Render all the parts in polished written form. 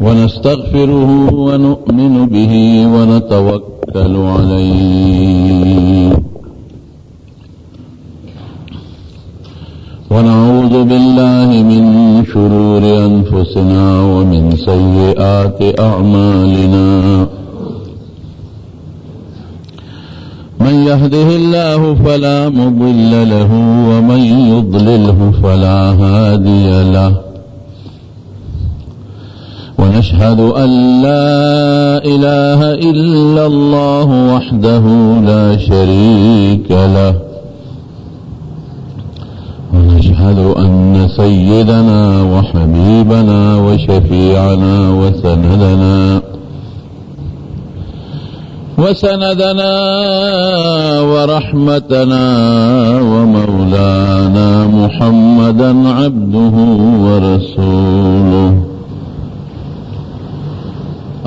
ونستغفره ونؤمن به ونتوكل عليه ونعوذ بالله من شرور أنفسنا ومن سيئات أعمالنا من يهده الله فلا مضل له ومن يضلله فلا هادي له ونشهد أن لا إله إلا الله وحده لا شريك له ونشهد أن سيدنا وحبيبنا وشفيعنا وسندنا ورحمتنا ومولانا محمدا عبده ورسوله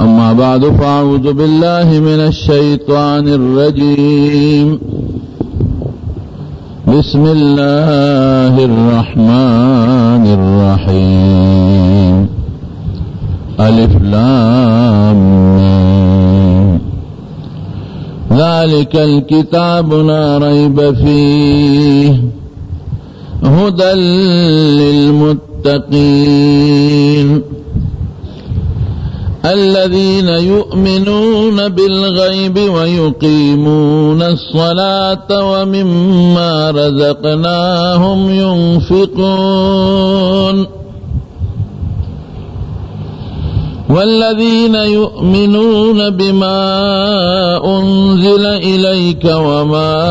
أما بعد فأعوذ بالله من الشيطان الرجيم بسم الله الرحمن الرحيم ألف لام ميم ذلك الكتاب لا ريب فيه هدى للمتقين الذين يؤمنون بالغيب ويقيمون الصلاة ومما رزقناهم ينفقون والذين يؤمنون بما أنزل إليك وما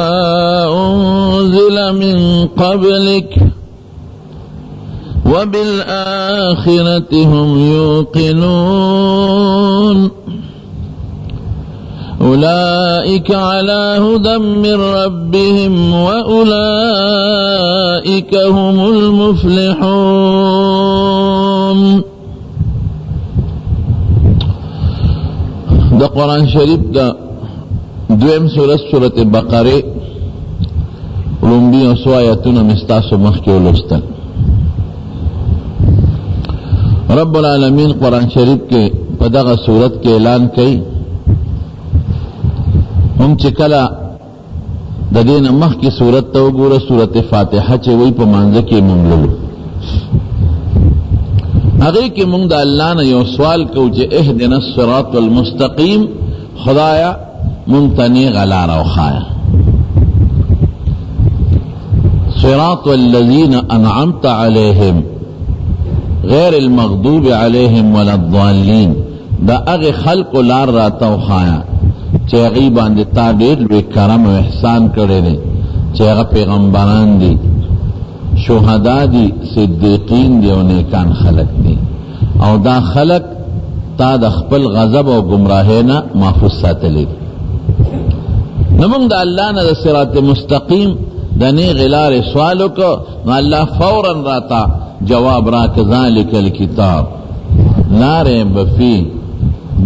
أنزل من قبلك وبالآخرة هم يوقنون أولئك على هدى من ربهم وأولئك هم المفلحون. دا قرآن شریف دا دویم سورة بقره لنبی سو آیتون مستاسو مخی ولستن. رب العالمین قرآن شریف کے پدغ صورت کے اعلان کئی ہم چکلا ددین مخ کی صورت تو گورا صورت فاتحہ چے وی پا مانزہ کی منگلو اگئی کی منگ دا اللہ نے یو سوال کو چے اہدنا الصراط المستقیم خدایا منتنی غلا روخایا صراط الذین انعمت علیہم غیر المغضوب علیہم ولا الضالین دا اغی خلق لار راتاو خایا چه غیبان دی تا دیر لوی کرم و احسان کرده چه اغا پیغمبران دی شہداء دی صدیقین دی و نیکان خلق دی او دا خلق تا دا خپل غضب و گمراہینا محفوظ ساتلی نمونگ دا اللہ نا دا صراط مستقیم دا نیغ لار سوالو کو نا اللہ فوراً راتا جواب را کذالک الکتاب لا ریب فی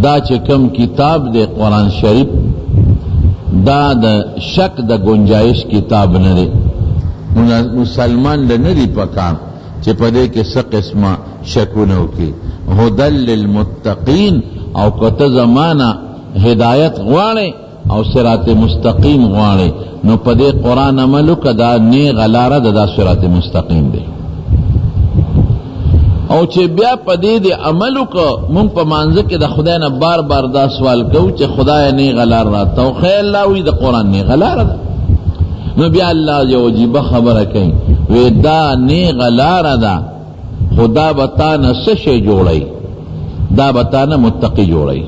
دا چکم کتاب دے قرآن شریف دا دا شک دا گنجائش کتاب ندے مسلمان لندی پکان چی پدے کے سق اسما شکونو کی ہدل للمتقین او کت زمانا ہدایت غوانے او صراط مستقیم غوانے نو پدے قرآن عملو کدا نیغ لارا دا صراط مستقیم دے او چې بیا پدې د عملو کو مونږ په مانځ کې د خدای نه بار بار دا سوال کوو چې خدای نه غلار راته او خیر الله وي د قران نه غلار ده نو بیا الله یو عجیب خبره کوي وې دا نه غلار ده خدا بتا نه څه شی جوړي دا بتا نه متقی جوړي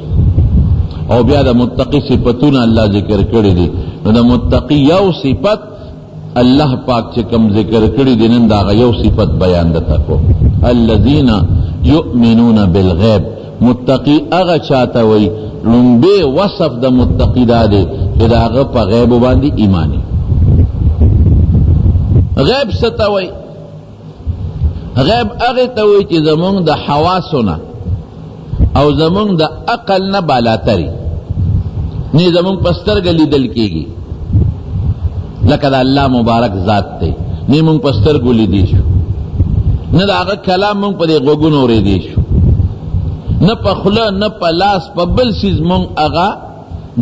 او بیا د متقی صفاتونه الله ذکر کړی دي نو د متقی یو صفت اللہ پاک چکم ذکر کری دینن دا غیو صفت بیان دتا کو الذین یؤمنون بالغیب متقی اغا چاہتا وی لنبے وصف دا متقی دا دے کہ دا اغا پا غیب باندی ایمانی غیب ستا وی غیب اغا تاوی چی زمونگ دا حواسونا او زمونگ دا عقل نا بالاتری نی زمونگ پستر گلی دل کی گی لکه دا اللہ مبارک ذات تے نی مونگ پستر گولی دیشو نہ دا آغا کلام مونگ پا دے غوگون اوری دیشو نه په خوله نه په لاس په بل سیز مونږ هغه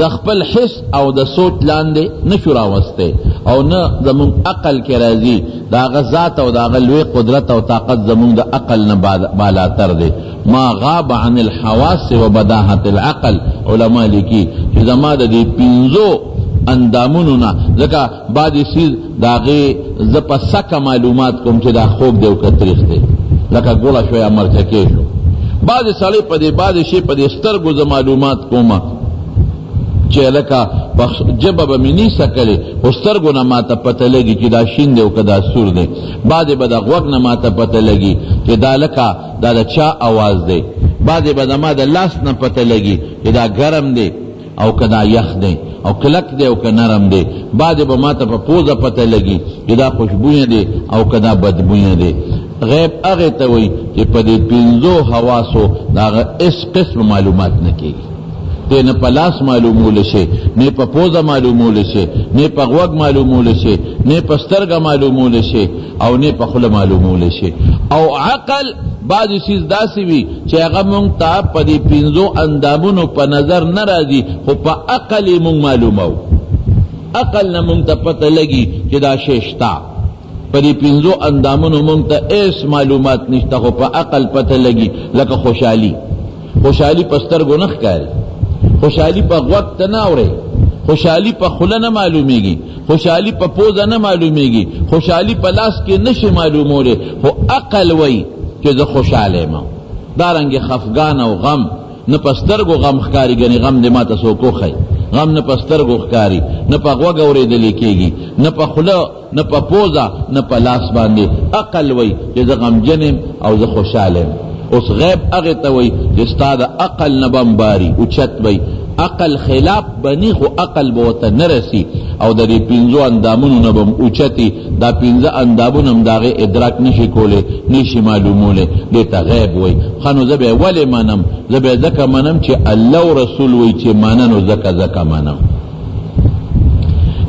د خپل حس او د سوچ لاندې نشو راوستی او نه زمونږ عقل کې راځي د هغه ذات او د هغه لوی قدرت او طاقت زمونږ د عقل نه بالاتر دی. ما غاب عن الحواس و بداحت العقل علما لیکي چې زما د دې پنځو اندامونو نه ځکه بعضې سیز د هغې زه په سکه معلومات کوم چې دا خوب دی او که تریخ دی، لکه ګوړه شو یا مرچکې شو. بعضې سړی په دې بعضې شی په دې سترګو زه معلومات کومه چې لکه جبه به مې نیسه کړې خو سترګو نه ماته پته لګي چې دا شین دی او که دا سور دی. بعضې به د غوږ نه ماته پته لګي چې دا لکه دا د چا آواز دی. بعضې به زما د لاس نه پته لګي چې دا ګرم دی او که دا یخ دی او کلک دی او که نرم دی. بعضې به ماته په پوزه پته لګي چې دا خوشبویه دی او که دا بدبویه دی. غیب هغې ته وایي چې په دې پنځو حواسو د هغه هېڅ قسم معلومات نه کېږي. تے نہ په لاس معلومول شي، نه په پوزه معلومول شي، نه په غوږ معلومول شي، نه په سترګه معلومول شي او نه په خوله معلومول شي. او عقل بعضې چیز داسې وي چې هغه مونږ ته په دې پنځو اندامونو په نظر نه راځي خو په عقل یې مونږ معلومو. عقل نه مونږ ته پته لګي چې دا شی شته. په دې پنځو اندامونو مونږ ته هېڅ معلومات نشته خو په عقل پته لګي. لکه خوشحالي په سترګو نه ښکاري، خوشحالی پا غوږ ته نه اوري، خوشحالی پا خوله نه معلومیږي، خوشحالی پا پوزه نه معلومیږي، خوشحالی پا لاس کې نشي معلوموله خو عقل وای چې زه خوشحاله یم. دارنګه خفګان او غم نه په سترګو غم ښکاري، ګنې غم دې ماته څوک وښی. غم نه په سترګو ښکاري، نه په غوږ اورېدلی کېږي، نه په خوله، نه په پوزه، نه په لاس باندې. عقل وای چې زه غمجن یم او زه خوشحاله یم. اوس غیب هغې ته وایي چې ستا د عقل نه به باري اوچت وی. عقل خلاف بني خو عقل به ورته نه رسي او د دې پنځو اندامونو نه به م اوچتي. دا پنځه اندامونه هم د هغې ادراک نشي کولی، نشي معلومولی. دې ته غیب وایي. ښه نو زه به یې ولې منم؟ زه به یې ځکه منم چې الله او رسول وایي چې منه، نو ځکه منم.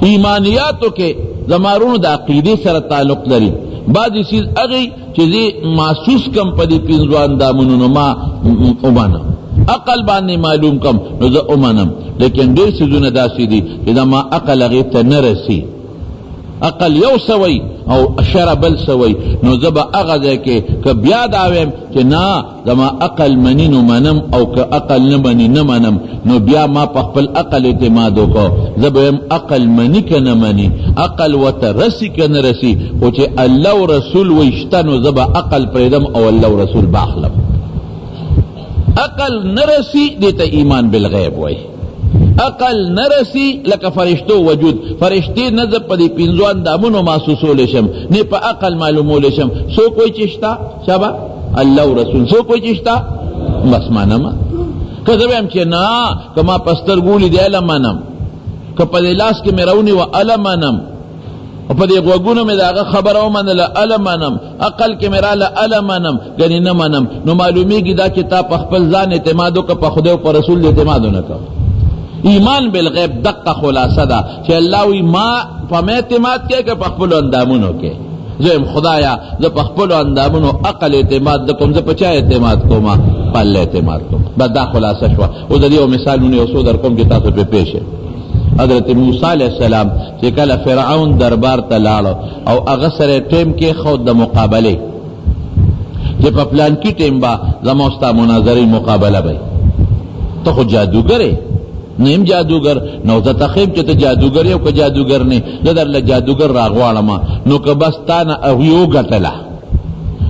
ایمانیاتو کې زمارونو د عقیدې سره تعلق لري. بعضې چیز هغې چې زه محسوس کم په دې پنځو اندامونو نو ما ومنم، عقل باندې معلوم کم نو زه ومنم. لیکن ډېر څیزونه داسې دي چې دا ما عقل هغې ته نه رسي. عقل یو سوی او شرع بل سوی، نو زه به هغه ځای کې که بیا دا ویم چې نه زما عقل مني نو منم، او که عقل نه مني نه منم، نو بیا ما په خپل عقل اعتماد وکړو. زه به ویم عقل مني که نه مني، عقل ورته رسي که نه رسي، خو چې الله او رسول وایي شته نو زه به عقل پرېږدم او الله او رسول به اخلم. عقل نه رسي دې ته ایمان بالغیب وایي. عقل نرسی لکه فرشتو وجود، فرشتی نه زه په دې پنځو اندامونو محسوسولی شم، نه په عقل معلومولی شم. څوک وایي چې شته؟ شابه الله او رسول. څوک وایي چې شته؟ بس منم. که زه ویم چې نه، که ما په سترګو لیدی اله منم، که په دې لاس کې مې راونیوه اله منم، او په دې غوږونو مې د هغه خبره ومنله اله منم، عقل کې مې راله اله منم، ګنې نه منم. نو معلومیږي دا چې تا په خپل ځان اعتماد وکړه، په خدای او په رسول دې اعتماد ونه کړه. ایمان بالغیب دقه خلاصه ده چې الله وی ما په ما اعتماد کې که په خپلو اندامونو کې. زه یم خدایا زه په خپلو اندامونو عقل اعتماد نه کوم، زه په چا اعتماد کوم؟ په الله اعتماد کوم. بس دا خلاصه شوه. اوس د دې یو مثالونه یو څو در کوم چې تاسو پرې پوه شئ. حضرت موسی علیه السلام چې کله فرعون دربار ته لاړو او هغه سره ټیم کې خود د مقابلې چې په پلان کې ټیم به زما ستا مناظرې مقابله به ته خو جادوګرې نیم جادوگر نو زه تخیم چې ته جادوگر یو که جادوگر نه، زه درله جادوگر راغواړم. نو که بس تا نه هغوی وګټله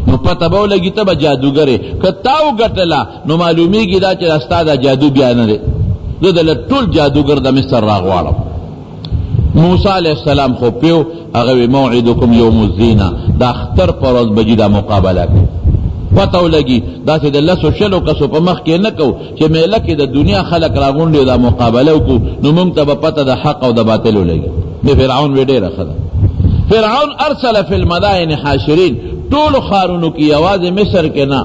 نو پته به ولګي ته به جادوګرې، که تا وګټله نو معلومیږي دا چې ستا دا جادو بیا نه دی. زه دله ټول جادوگر د مصر راغواړم. موسی علیه السلام خو پیو هغه وی موعدکم یوم الزینه، د اختر په ورځ به دا مقابله کوي. پته ولګي داسې د لسو شلو کسو په مخ کې نه کو چې میله کې د دنیا خلک راغونډي دا مقابله وکړو، نو موږ ته به پته د حق او د باطل ولګي. د فرعون وی ډېره ښه ده. فرعون ارسل فی المدائن حاشرین، ټولو ښارونو کې یوازې مصر کې نه،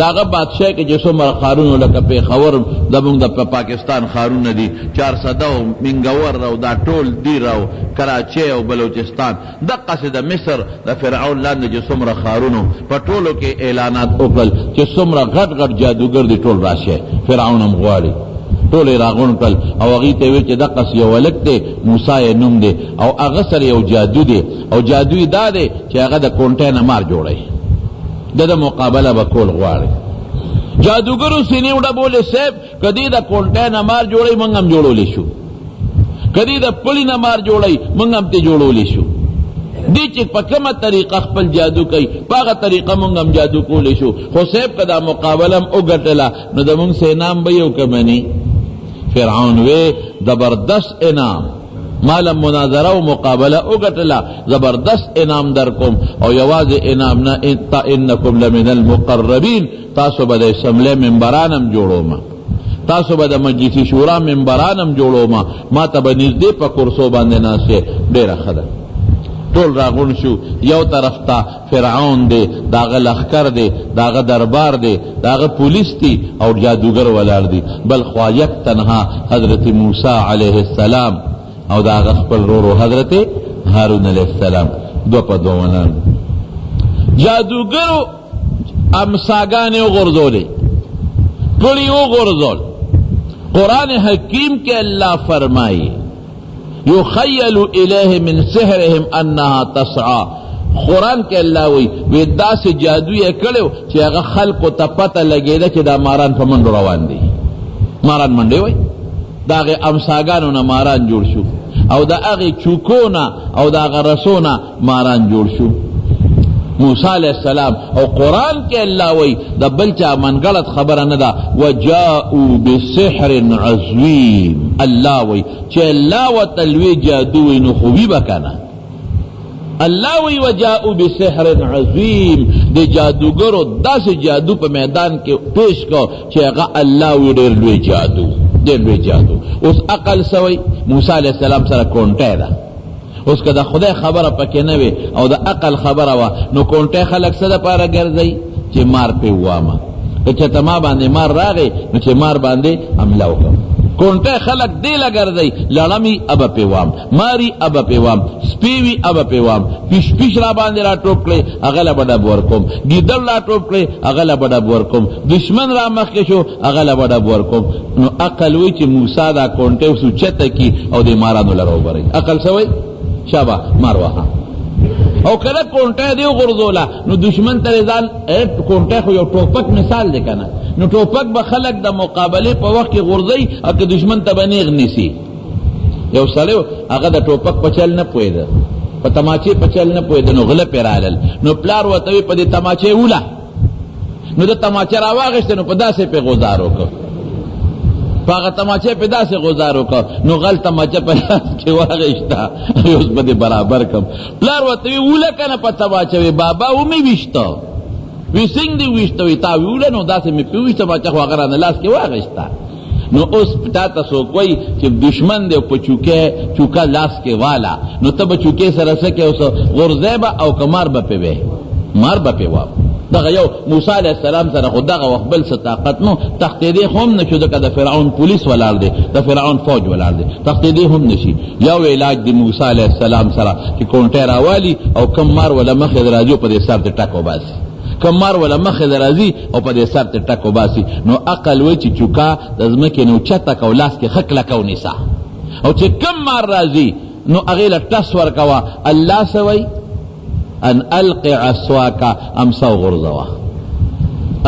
داغه بادشاہ کې چې څومره ښارونه لکه پېښور زموږ د پاکستان ښارونه دي 400 او منګور او دا ټول دیر او کراچۍ او بلوچستان دقسې د مصر د فرعون لاندې چې څومره ښارونو په ټولو کې اعلانات وکړل چې څومره غټ غټ جادوګر دي ټول راشي فرعون هم غواړي ټول یې راغونډ کړل او هغې ته یې ویل چې دقسې یو هلک دی موسی یې نوم دی او هغه سره یو جادو دی او جادو یې دا دی چې هغه د کونټۍ نه مار جوړوي د مقابله به کول غواړي جادوګرو سینې وډبولې صاحب که دې د کونټۍ نه مار جوړوي موږ هم جوړولی شو که دې د پلي نه مار جوړوي موږ هم ترې جوړولی شو دی چې په کومه طریقه خپل جادو کوي په هغه طریقه موږ هم جادو کولی شو خو صاحب که دا مقابله هم وګټله نو د موږ څه انعام به یو که مني فرعون وی زبردست انعام مالا مناظره و مقابله وګټله زبردست انعام در کوم او یوازې انعام نه انکم لمن المقربین تاسو به د اسمبلی ممبرانم جوړوم تاسو به د مجلس شورا ممبرانم جوړوم ما ته به نږدې په کرسو باندې ناستې ډېره ښه ده ټول راغون شو یو طرف ته فرعون دی داغه لخکر دی داغه دربار دی داغه پولیس دی او جادوگر ولاړ دی بل خوا یک تنها حضرت موسی علیه السلام او داغه خپل رورو حضرت هارون علیه السلام دو په دو ونان جادوګرو امساګانې وغورځولې کړي وغورځول قرآن حکیم کې الله فرمایي یخیل الیہ من سحرهم انها تسعى قرآن کې الله وی داسې جادو یې کړو چې هغه خلقو ته پته لګېده چې دا ماران په منډو روان دي ماران منډې وای د هغې امساګانو نه ماران جوړ شو او د هغې چوکو نه او د هغه رسو نه ماران جوړ شو موسی علیہ السلام او قرآن کې الله وی د بل چا منګړت خبره نه ده وجاءوا بسحر عظیم الله وی چې الله ورته لوی جادو وی نو خو وي به که نه الله وی وجاءوا بسحر عظیم د جادوګرو داسې جادو په میدان کې پیش کو چې هغه الله وی ډېر لوی جادو ډېر لوی جادو اوس عقل سوی موسی علیہ السلام سره کونټۍ ده اوس که د خدای خبره پکې نه وي او د عقل خبره وه نو کونټۍ خلک څه دپاره ګرځئ چې مار پې ووامه که چېرته ما باندې مار راغی نو چې مار باندې حمله وکړم کونټۍ خلک دې له ګرځئ لړمي ابه پې وام ماري ابه پې وام سپی وي ابه پې وام پیش را باندې را ټوپ کړئ هغه له به ډب ورکوم ګیدړ را ټوپ کړئ هغه له به ډب ورکوم دشمن را مخکې شو هغه له به ډب ورکوم نو عقل وایي چې موسی دا کونټۍ اوس اوچته کړي او دې مارانو لره وبرئ عقل څه وایي شابه مار وها او کله کونټۍ دی وغورځوله نو دشمن ته ځان کونټۍ خو یو ټوپک مثال دی که نه نو ټوپک به خلک د مقابلې په وخت کې غورځوي او که دشمن ته به نیغ نیسي یو سړی هغه د ټوپک په چل نه پوهېده په تماچې په چل نه پوهېده نو غله پرې رالل نو پلار ورته وي په دې تماچې وله نو د تماچه راواغېسته نو په داسې پې غوزار وکړ په هغه تماچې پې داسې غوزار وکړ نو غل تماچه په لاس کې واغېسته اوس به دې برابر کړم پلار ورته وي وله که نه په تماچه وي بابا ومې ویشته وی څنګه دې ویشته وي تا ویوله نو داسې مې پې ویشته تماچه خو هغه رانه لاس کې واغېسته نو اوس تا ته څوک وایي چې دشمن دی په چوکه لاس کې والا نو ته به چوکې سره څه کې اوس غورځی به او که مار به پې وی مار به پې وام دغه یو موسی علیہ السلام سره خو دغه وخت بل څه طاقت نو تښتېدی خو هم نه شو ځکه د فرعون پولیس ولاړ دی د فرعون فوج ولاړ دی تښتېدی هم نه شي یو علاج د موسی علیہ السلام سره چې کونټۍ راوالي او کم مار وله مخې د راځي په دې سر د ټک وباسي کم مار وله مخې د راځي او په دې سر د ټک وباسي نو عقل وایي چې چوکا د ځمکې نه اوچته که او لاس کې ښه کلکه ونیسه او چې کم مار راځي نو هغې له ټس ورکوه الله څه وایي ان القی عصواکا امسا غرزوا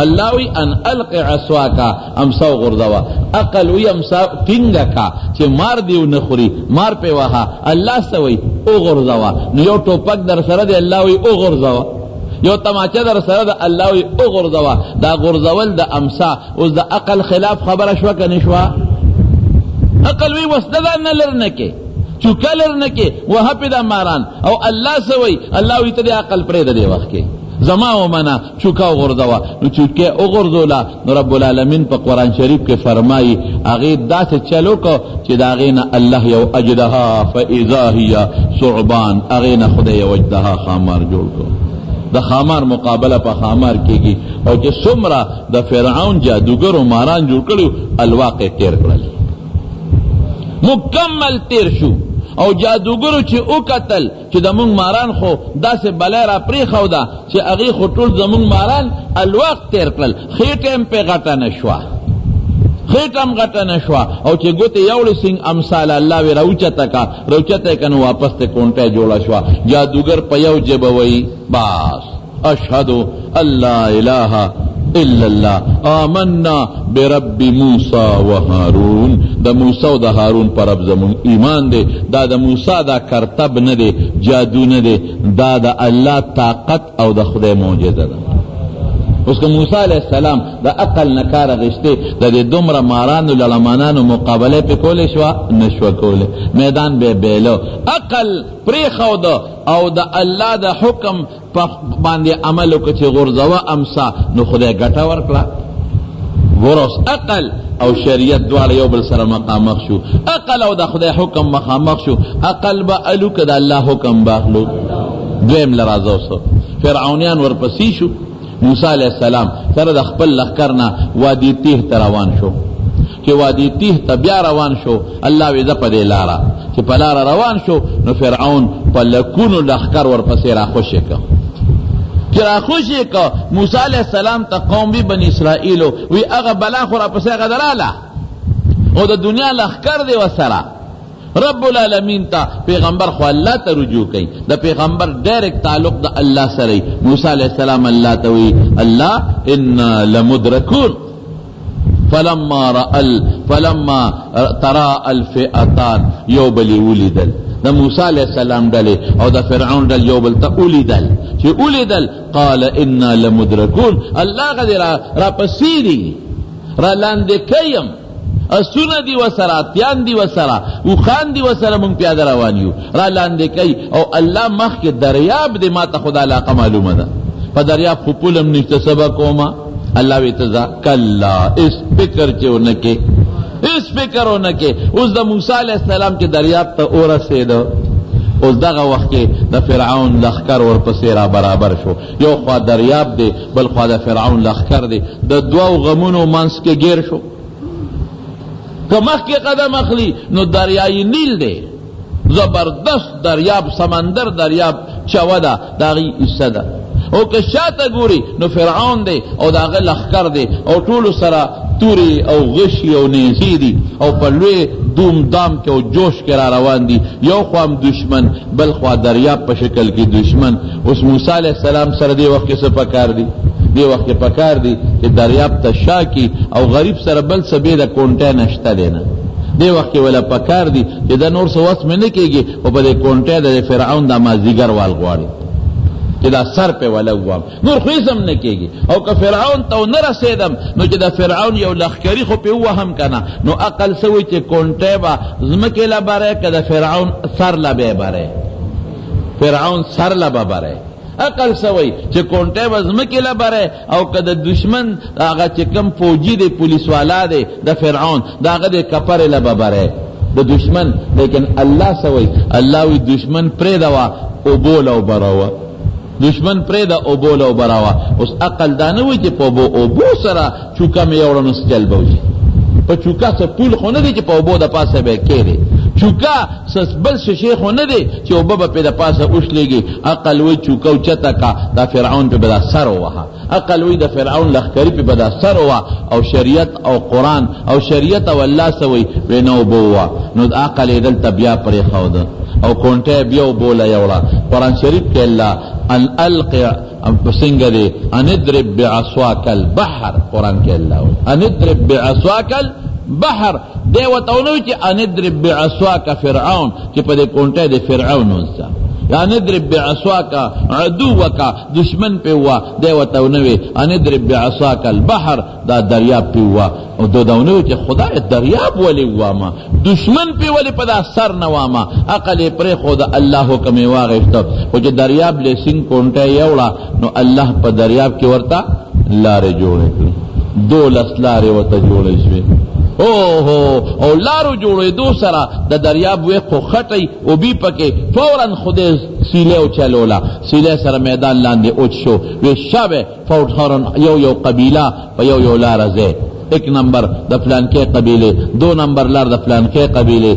اللہ وی ان القی عصواکا امسا غرزوا عقل وی امسا ٹنگا کا چه مار دیو نخوری مار پی وحا اللہ سوی او غرزوا نو یو ٹوپک در سرد اللہ وی او غرزوا یو تماچه در سرد اللہ وی او غرزوا دا غرزول دا امسا اوز دا عقل خلاف خبر شوا که نشوا عقل وی وسددا نلرنکے چوکلر نکے وہاں پہ دا ماران او اللہ سوئی اللہ وی تدی عقل پرید دے وقت کے زما و منا چوکا غردوا نو چوکے اغردولا نو رب العالمین پا قرآن شریف کے فرمائی اغید دا سے چلو کو چی دا غینا اللہ یو اجدہا فاذا ہی ثعبان اغینا خدا یو اجدہا خامار جوڑ کو د خامار مقابله په خامار کېږي. او چې څومره د فرعون جادوګرو ماران جوړ کړي الواقع تیر کړل، مکمل تیر شو. او جادوګرو چې او قتل چې د مونږ ماران خو داسې بلای را پرېښوده چې هغې خو ټول زمونږ ماران الوقت تیر کړل، خېټه هم پې غټه نه شوه، خېټه هم غټه نه شوه. او چې ګوتې یوړې سنګ امثال الله وی راوچته کا، راوچته یې که نو واپس ته کونټه جوړه شوه. جادوګر په یو ژبه وایي بس اشهد ان لا اله الا الله آمنا برب موسی و هارون. د موسی او د هارون پر رب زمون ایمان دی. دا د موسی دا کرتب نه دی، جادو نه دی، دا د الله طاقت او د خدای معجزه ده. اوس که موسی علیہ السلام د عقل نه کار اخیستی د دې دومره مارانو لړمانانو مقابله پې کولی شوه؟ نه شوه کولی، میدان به بیلو. عقل پرېښود او د الله د حکم په باندې عمل وکړه چې غورځوه امسا، نو خدای ګټه ورکړه. ګوره عقل او شریعت دواړه یو بل سره مخامخ شو، عقل او د خدای حکم مخامخ شو. عقل به الو که د الله حکم باخلو. دویم لرازه سو فرعونیان ورپسې شو. موسی علیہ السلام سره د خپل لښکر نه وادي تیه ته روان شو. چې وادي تیه ته بیا روان شو، الله وی زه په دې لاره چې په لاره روان شو، نو فرعون په لکونو لښکر ورپسې راخوشې که. چې راخوشې که موسی علیہ السلام ته قوم وی بني اسرائیلو وی هغه بلا خو راپسې هغه دراله او د دنیا لښکر دی ورسره. رب العالمین تا پیغمبر خو اللہ تا رجوع کئی، دا پیغمبر ڈائریکٹ تعلق دا اللہ سرئی. موسیٰ علیہ السلام اللہ توی اللہ انا لمدرکون فلما ترا الفئتان یو بلی اولیدل. دا موسیٰ علیہ السلام ڈلے او دا فرعون ڈل یو بل تا اولیدل، چی اولیدل قال انا لمدرکون، اللہ قدر را پسیری را لاندکیم، اسونه دی وسره، تیان دی وسره، اوخان دی وسره، مونږ پیاده روان یو را لاندې کوي. او الله مخکې دریاب دی، ما ته خدا علاقه معلومه ده، په دریاب خو پولم نشته سبا کومه. الله وی ته ځه کلا اس فکر چې ونه کې، اس فکر ونه کې. اوس د موسی علیہ السلام چې دریاب ته ورسېده، اوس دغه وخت کې د فرعون لښکر ورپسې را برابر شو. یو خوا دریاب دی، بل خوا د فرعون لښکر دی، د دوو غمونو منځ کې گیر شو. که مخ کی قدم اخلی نو دریای نیل دے، زبردست دریاب، سمندر دریاب چوه دا داغی حصہ دا. او که شاته گوری نو فرعون دے او داغی لخکر دے او طول سرا توری او غشی او نیزی دی او پلوی دوم دام کے او جوش کے را روان دی. یو خوام دشمن بل خوا دریاب په شکل کی دشمن. اس موسیٰ علیہ السلام سر دی وقت کسا پکار دی، دی وقت پکار دی کہ دریاب تشا کی او غریب سر بل سبی دا کونٹے نشتا دینا. دی وقت ولا پکار دی کہ دا نور سواس میں نکے گی او با دی کونٹے دا فرعون دا مازیگر والغواری کہ دا سر پہ ولا ہوام نور خویزم نکے گی. او که فرعون تو نرسیدم نو چې دا فرعون یو لخکری خو پہ ہوا ہم کنا، نو اقل سوی چه کونٹے با زمکی لبارے که دا فرعون سر لبے بارے، فرعون سر لبا بارے. عقل سوی چې کونټه وزمکه لبره او کده دشمن هغه چې کم فوجي دی پولیس والا دی د فرعون داغه د کفر لبره د دشمن. لیکن الله سوی الله وی دشمن پرې دوا او بول او براوا، دشمن پرې دا او بول او براوا. اوس عقل دانه وی چې په بو او بو سره چوکا مې اورن سجل بوجي، په چوکا څه پول خو نه دی چې په بو د پاسه به کېږي، چوکا سس بل شیخ نه دی چې وبب په د پاسه اوښلېږي. عقل وی چوکا او چتا کا دا فرعون په بلا سر وها، عقل وی د فرعون لخکری په بلا سر وها. او شریعت او قرآن او شریعت او الله سوی وینو بوا، نو عقل دل تبیا پرې خود او کونټه بیا بولا یوړه. قرآن شریف کې الله ان القي بسنګ دی ان اضرب بعصاك البحر، قرآن کې الله ان اضرب بعصاك بحر دی وتاونو چې ان اضرب بعصاك فرعون چې په دې کونټه دی فرعون وسه، یا نضرب بعصاك عدوك دشمن په وا دی وتاونو ان اضرب بعصاك البحر دا دریاب په وا او دوداونو چې خدای دریاب ولي واما دشمن په ولي په دا سر نه واما. عقل پر خدا الله حکم واغشت او چې دریاب لسین کونټه یوړه نو الله په دریاب کې ورتا لارې جوړې کړې، دولس لارې وته جوړې شوې. او لارو جوړېدو سره د دریاب وې خو خټی او بی پکې فوراً خدای سیله او چلولا سیله سره میدان لاندې اوچ شو وې شابه فوراً یو قبیله په یو لار ځه ایک نمبر د فلان کې قبیله، دو نمبر لار د فلان کې قبیله،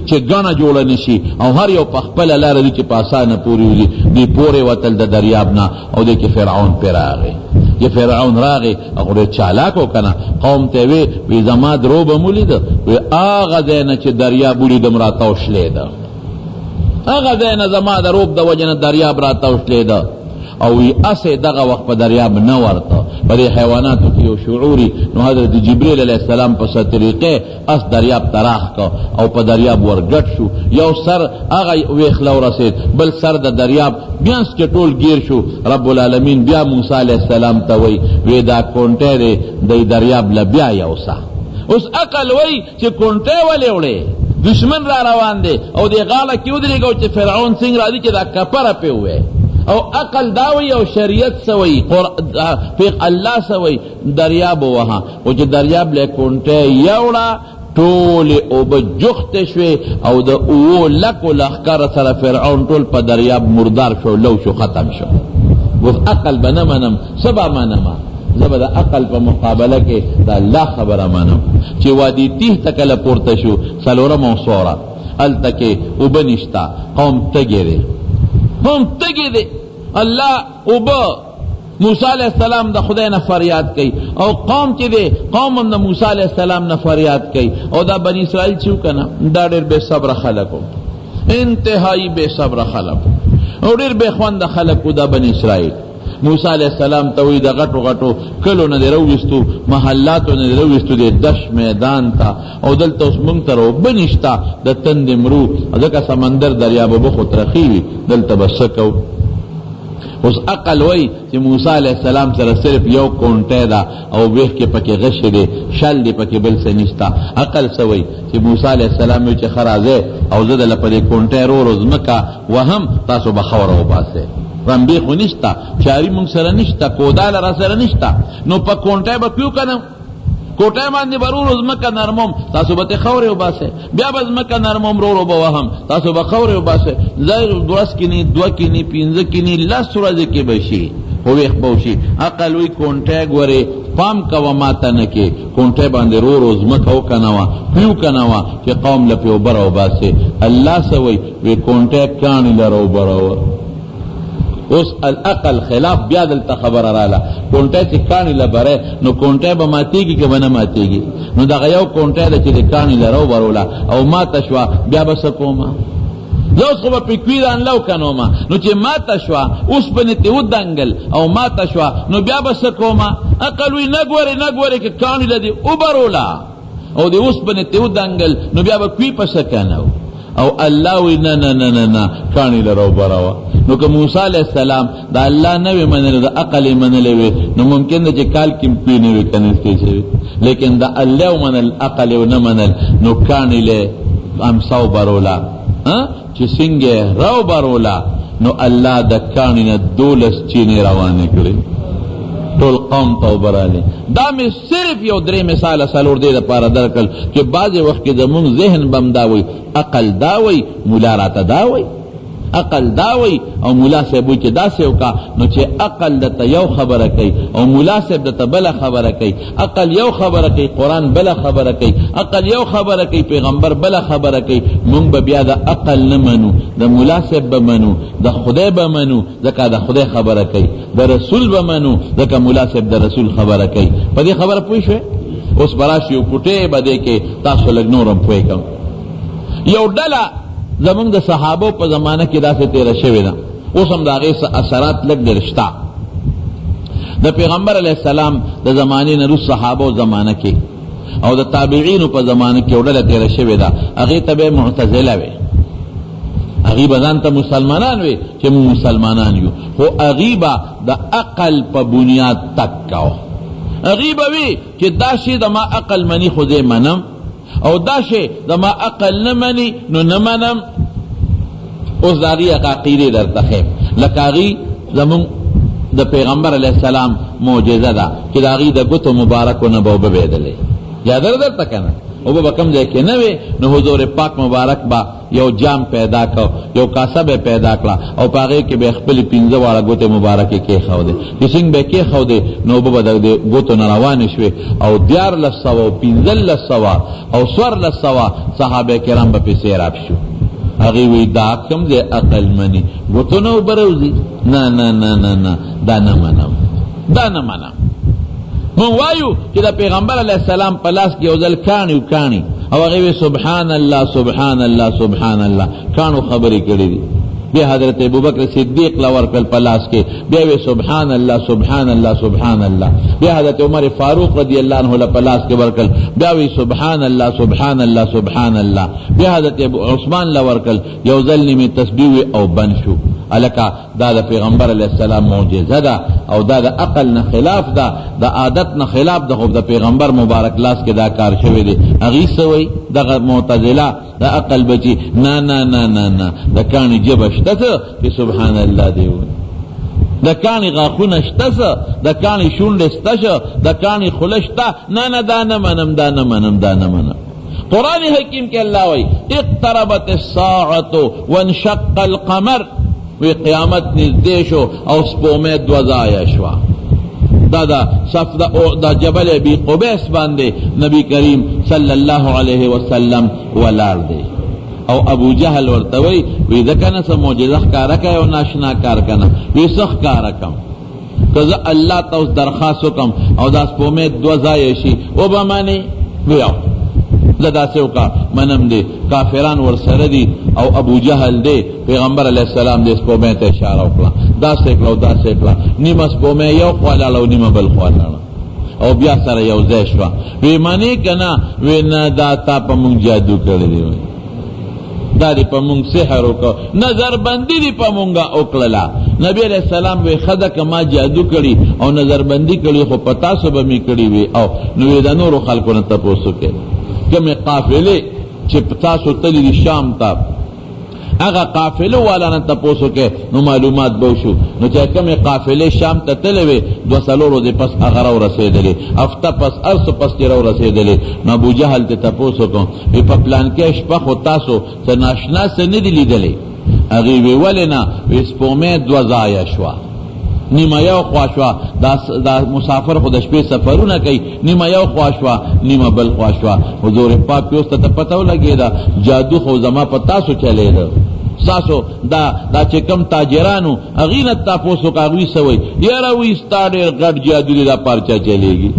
چې غاڼه جوړه نشي او هر یو په خپل لار دي چې پاسانه پوری وي دی پورې وتل د دریاب نه. او د کې فرعون پر راغی، چې فرعون راغی هغه چالاکو کنه قوم ته وی زما درو به مولید وی هغه دینه چې دریاب ولید مراتاو شلې ده، هغه دینه زما دروب د وجنه دریاب راتاو شلې ده. او وی اسه دغه وخت په دریاب نه ورته په دې حیواناتو کې یو شعوري. نو حضرت جبرئیل علیہ السلام په ست طریقې اس دریاب تراخ کو او په دریاب ورګټ شو، یو سر هغه ویخلو رسید بل سر د دریاب بیاس کې ټول گیر شو. رب العالمین بیا موسی علیہ السلام ته وی دا کونټه د دریاب ل بیا یوسا. اوس عقل وی چې کونټه ولې وړي دشمن را روان دي او دی غاله کې ودرېږي چې فرعون څنګه را دي چې دا کفره په وې او عقل داوی او شریعت سوی پیغ اللہ سوی دریاب وہاں او چې دریاب لے کونٹے یوڑا ټول او بجخت شوی او د او لکو لخکار سر فرعون ټول پا دریاب مردار شو لو شو ختم شو. گفت عقل بنمنم سبا منما زبا دا عقل پا مقابلہ کے دا اللہ خبر منم چی وادی تیہ تکل پورتا شو سلورم و سورا ال تکے او بنشتا قوم تگیرے قوم تگی دے اللہ اوبا موسیٰ علیہ السلام دا خدای نه فریاد کئی او قوم چی دے قوم دا موسیٰ علیہ السلام نه فریاد کئی او دا بنی اسرائیل چیو کنا دا دیر بے صبر خلقو انتہائی بے صبر خلقو او دیر بے خوان دا خلقو دا بنی اسرائیل. موسیٰ علیہ السلام توی دا غٹو غٹو کلو نا دے رویستو محلاتو نا دے رویستو دے دش میدان تا او دلتا اس منگترو بنشتا دا تند مرو ازکا سمندر دریاب بخو ترخیوی دلتا بسکو. اس عقل وی چې موسیٰ علیہ السلام سره صرف یو کونٹے دا او بیخ کے پکی غش دے شل دے پکی بل سے نشتا. عقل سوی چې موسیٰ علیہ السلام وی چې خرازے او زد لپدے کونٹے رو رزمکا وهم تاسو بخور او باسے رنبی خو نشتا چاری مونگ سر نشتا کودال را سر نشتا نو پا کونٹے با کیوں کنم کوټه باندې برور زمکه نرمم تاسو به خوري وباسه بیا به زمکه نرمم رو به وهم تاسو به خوري وباسه زیر دوس کینی دو کینی پینځه کینی لاس ورځ کې بشي خو ویخ بوشي. عقل وی کونټه ګوره پام کا ماته نه کې کونټه باندې رو زمکه او کنوا پیو کنوا چې قوم لپاره وبره وباسه. الله سوي وی کونټه کانی لرو برو اس العقل خلاف بیا دلتا خبر رالا کونٹے چی کانی لبرے نو کونٹے با ماتی گی که بنا ماتی گی نو دا غیو کونٹے دا چی کانی لرو برولا او ما تشوا بیا بسکو ما لوس خوبا پکویدان لو کنو ما نو چی ما تشوا اس بنیتی او دنگل او ما تشوا نو بیا بسکو ما اقلوی نگوری که کانی لدی او برولا او دی اس بنیتی او دنگل نو بیا بکوی پسکنو او اللہ وی نا کانی لرو براوا. نو که موسیٰ علیہ السلام دا اللہ نوی منل دا عقل منلوی نو ممکن دا چه کال کم کوئی نوی کنستی شوی لیکن دا اللہ منل عقل و نمنل نو کانی لے امساو برولا چه سنگے رو برولا نو اللہ دا کانی نا دولس چینی روانی کری ټول قوم تو برالی. دا می صرف یو درې مثال سالور دې د پاره درکل چې بعضې وخت کې زمونږ ذهن بم داوي عقل داوي مولا راته داوي عقل داوي او مولا صاحب وی چې داسې وکا نو چې عقل دته یو خبره کوي او مولا صاحب دته بل خبره کوي. عقل یو خبره کوي قرآن بل خبره کوي عقل یو خبره کوي پیغمبر بل خبره کوي. مونږ به بیا د عقل نه منو د مولا صاحب به منو د خدای به منو ځکه د خدای خبره کوي د رسول به منو ځکه مولا صاحب د رسول خبره کوي. په دې خبره پوه شوې اوس براشي یو پټې به دې کې تاسو لږ نورم پوه کوم. یو ډله زمونږ د صحابو په زمانه کې داسې تیره شوې ده اوس هم د هغې اثرات لږ ډېر شته. د پیغمبر علیه السلام د زمانې نه وروسته صحابو زمانه کې او د تابعینو په زمانه کې یو ډله تیره شوې ده هغې ته به معتزله وې. هغې به ځان ته مسلمانان وې چې موږ مسلمانان یو خو هغې به د عقل په بنیاد تک کوه. هغې به وې چې دا شی د ما عقل مني خو زه منم او دا شی د ما عقل نه مني نو نه منم. اوس د هغې عقیدې درته ښیم لکه هغې زمونږ د پیغمبر علیه السلام معجزه ده چې د هغې د ګوتو مبارکو نه به وبهېدلې یادر در تکنا او با کم جائے کہ نوے نو حضور پاک مبارک با یو جام پیدا کو یو کاسب پیدا کلا او پاگے کے بے خپل پینزه والا گوتے مبارک کے خو دے کسنگ بے کے خو دے نو با در دے گوتو نروان شوے او دیار لسوا او پینزل لسوا او سور لسوا صحابہ کرام با پی سیراب شو اگیوی دا کم دے عقل منی گوتو نو بروزی نا نا نا نا نا دا نمانم دا نمانم من وایو چې د پیغمبر علیہ السلام پلاس کې اوزل کانی او هغه سبحان الله سبحان الله سبحان الله کانو خبرې کړې دي بیا حضرت ابوبکر صدیق لور کل پلاس کې بیا وی سبحان الله سبحان الله سبحان الله بیا حضرت عمر فاروق رضی اللہ عنہ له پلاس کې ورکل بیا وی سبحان الله سبحان الله سبحان الله بیا حضرت عثمان لور کل یو ځل نیمه تسبیح او بن شو الکا دا د پیغمبر علیہ السلام معجزه ده او دا د عقل نه خلاف ده د عادت نه خلاف ده خو د پیغمبر مبارک لاس کې دا کار شوی دی اغي سوی د معتزله د عقل بچی نا نا نا نا نا د کانی جبشته چې سبحان الله دی د کانی غاخونه شته د کانی شونډه شته د کانی خلشته نه نه دا نه منم دا نه منم دا نه منم قرآن حکیم کے اللہ وی اقتربت الساعة وانشق القمر وی قیامت نزدیشو او سپومے دوزایا شوا دا جبل بی قبیس باندے نبی کریم صلی اللہ علیہ وسلم ولار دے او ابو جہل ورتوی وی دکنا سا موجزخ کارکا او ناشنا کارکنا وی سخ کارکم کذا اللہ تا اس درخواستو کم او دا سپومے دوزایا شی او بمانی وی آو لدا سے کا منم دے کافران ور سره دی او ابو جہل دے پیغمبر علیہ السلام دے سپو میں تے اشارہ وکړه دا سیکلا نیمه سپو میں یو خوالاله نیمه بل خوالاله او بیا سره یو ځای شو وی معنی کنا وی نه دا تا په مونږ جادو کړی دی دا دی په مونږ سحر وکړه نظر بندی دی په مونږه وکړه نبی علیہ السلام وی خدا کما جادو کړي او نظر بندی کړي خو پتا سو به می کړي وی او نو د نور خلکو نه تاسو کې کمی قافلے چھ تاسو تلی دی شام تا اگا قافلو والا نا تپوسو کے نو معلومات بوشو نو چاہے کمی قافلے شام تا تلوے دو سلو روزے پس اغراو رسیدلے افتا پس ارس پس تیراو رسیدلے نو ابو جہل تے تپوسو کن وی پا پلان کیش پخو تاسو سا ناشنا سے ندی لی دلے اگیوی ولینا وی سپومے دوزایا شوا نیمه یو خواشوا دا مسافر خود شپې سفرونه کوي نیمه یو خواشوا نیمه بل خواشوا حضور پاک پیوسته ته پتاو لګی دا جادو خو زما پتا سو چلے دا ساسو دا چې کم تاجرانو اغینت تاسو کاوی سوی یاره وی ستاره غټ جادو دی دا پرچا چلےږي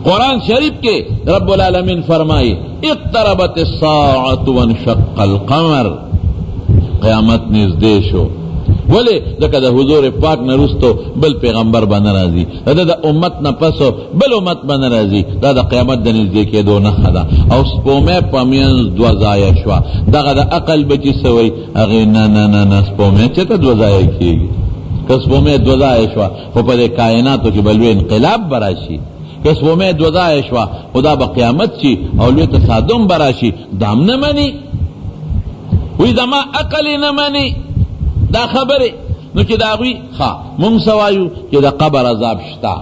قرآن شریف کے رب العالمین فرمائی اقتربت الساعة وانشق القمر قیامت نزدې شو ولی دکا دا حضور پاک نرستو بل پیغمبر بنا رازی دا امت نپسو بل امت بنا رازی دا قیامت دنیز دیکھے دو نخدا او سپومے پامینز دوزایا شوا دا عقل بچی سوئی اغی نا نا نا نا سپومے چتا دوزایا کیگی کہ سپومے دوزایا شوا خو پا دے کائناتو کی بلوی انقلاب براشی کہ سپومے دوزایا شوا خدا با قیامت چی اولوی تصادم براشی دام نمانی وی دما عقلی نمانی دا خبره نو چې دا غوی مونږ سوایو چې دا قبر عذاب شتا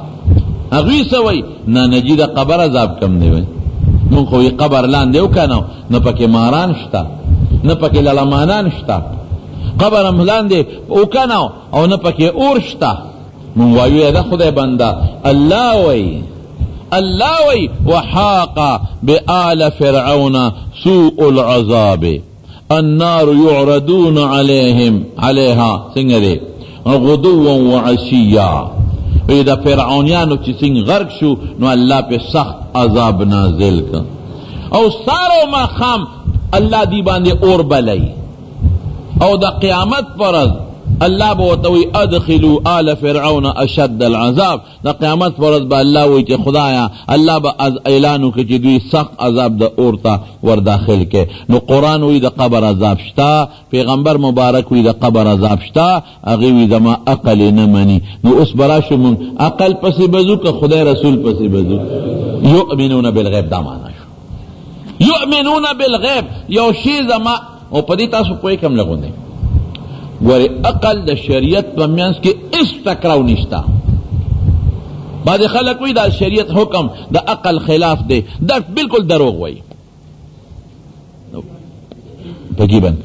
غوی سوای نه نجی دا قبر عذاب کم دی وای مونږ خو قبر لاندې وکنو نه پکې ماران شتا نه پکې لالمانان شتا قبر هم لاندې وکنو او نه پکې اور شتا مونږ وایو دا خدای بندا الله وای وحاق بآل فرعون سوء العذاب النار يعرضون عليها سنگرے غدوا وعشيا اذا فرعونیانو چی سنگ غرق شو نو اللہ پہ سخت عذاب نازل کن او سارو ما خام اللہ دی باندے اور بلائی او دا قیامت پرز اللہ بوتوی ادخلوا آل فرعون اشد العذاب دا قیامت پرز با اللہ وی چی خدایا اللہ با از اعلانو کی چی دوی سخت عذاب دا اورتا ور داخل کے نو قرآن وی دا قبر عذاب شتا پیغمبر مبارک وی دا قبر عذاب شتا اغیوی دا ما عقل نمانی نو اس براشو من عقل پسی بزو که خدای رسول پسی بزو یؤمنون بالغیب دا مانا شو یؤمنون بالغیب یو شیز ما او پدی تاسو پوئی کم لگو دیں گوری عقل دا شریعت پمینس کے اس ٹکراو نشتا بعض خلق وی دا شریعت حکم دا عقل خلاف دے، دا بالکل دروغ وی. پکی بند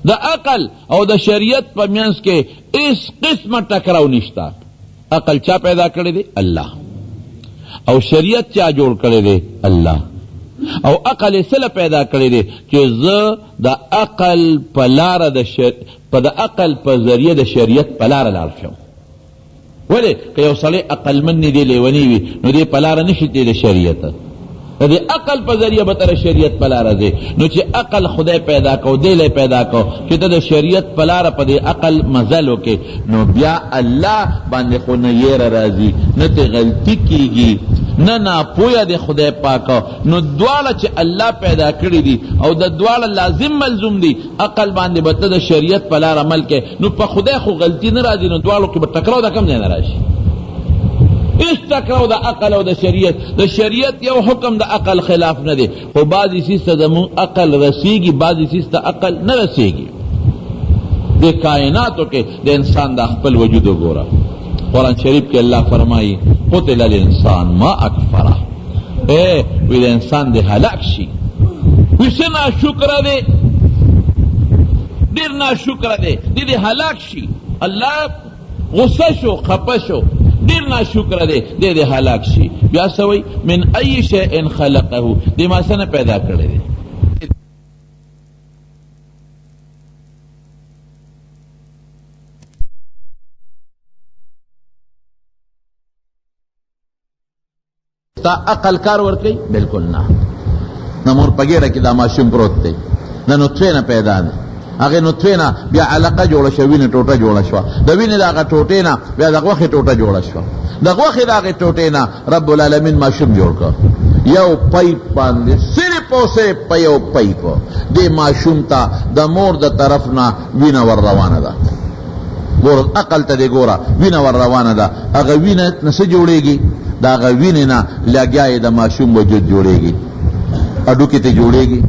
دا عقل او دا شریعت پا مینس کے اس قسم ٹکراو نشتا. عقل چا پیدا کرے دے؟ اللہ. او شریعت چا جوڑ کرے دے؟ اللہ. او عقل سل پیدا کرے دے کہ دا عقل پلار دا عقل پا ذریعہ دا شریعت پلار لار شو. ولی کہ یو صلی عقل منی دے لیونی وی نو دے پلار نشتے دے شریعت، دے عقل پا ذریعہ بطر شریعت پلار دے. نو چی عقل خدای پیدا کو دے لے پیدا کو چی تا دے شریعت پلار پا دے عقل مزلو کے نو بیا اللہ باندے خو نیر رازی نہ تے غلطی کی گی نہ ناپویا دے خدای پاکا. نو دوالا چی اللہ پیدا کری دی او دا دوالا لازم ملزم دی عقل باندے بطر دے شریعت پلار عمل کے نو پا خدای خو غلطی نرازی نو دوالو کی بٹکراو دا کم دینا راشی. اس ٹکراو دا عقل او دا شریعت، دا شریعت یو حکم دا عقل خلاف نہ دے. وہ بعضی سیستا دا عقل رسیگی، بعضی سیستا عقل نہ رسیگی. دے کائناتو کے دے انسان دا خپل وجودو گورا. قرآن شریف کے اللہ فرمائی قتل الانسان ما اکفرہ، وی دے انسان دے ہلاک شی. ویسے نا شکر دے، دیر نا شکر دے، دے ہلاک شی. اللہ غصہ شو، خپہ شو، دیر نا شکر دے، دے ہلاک شی. بیا سوئی من ای شیء خلقہ، دے ما سن پیدا کرے دے. تا عقل کار ورکی؟ بالکل نا. نمور پگیڑا کی دا ماشوم پروت تے نا نطفے نا پیدا دے، اگے نطفے نا بیا علقہ جوڑا شو، وین ٹوٹا جوڑا شو، دا وین دا اگا ٹوٹے نا بیا دا غوخ ٹوٹا جوڑا شو، دا غوخ دا اگا ٹوٹے نا رب العالمین ماشوم جوڑ کر یو پائپ باندے صرف اسے پیو پائپ دے ماشوم تا دا مور دا طرف نا وین ور روانہ دا. گورا عقل تا دے گورا وین ور روانہ دا، اگا وین نسے جوڑے گی دا اگا وین نا لگیائے دا ماشوم وجود جوڑے گی، اڈو کی تے جوڑے گی،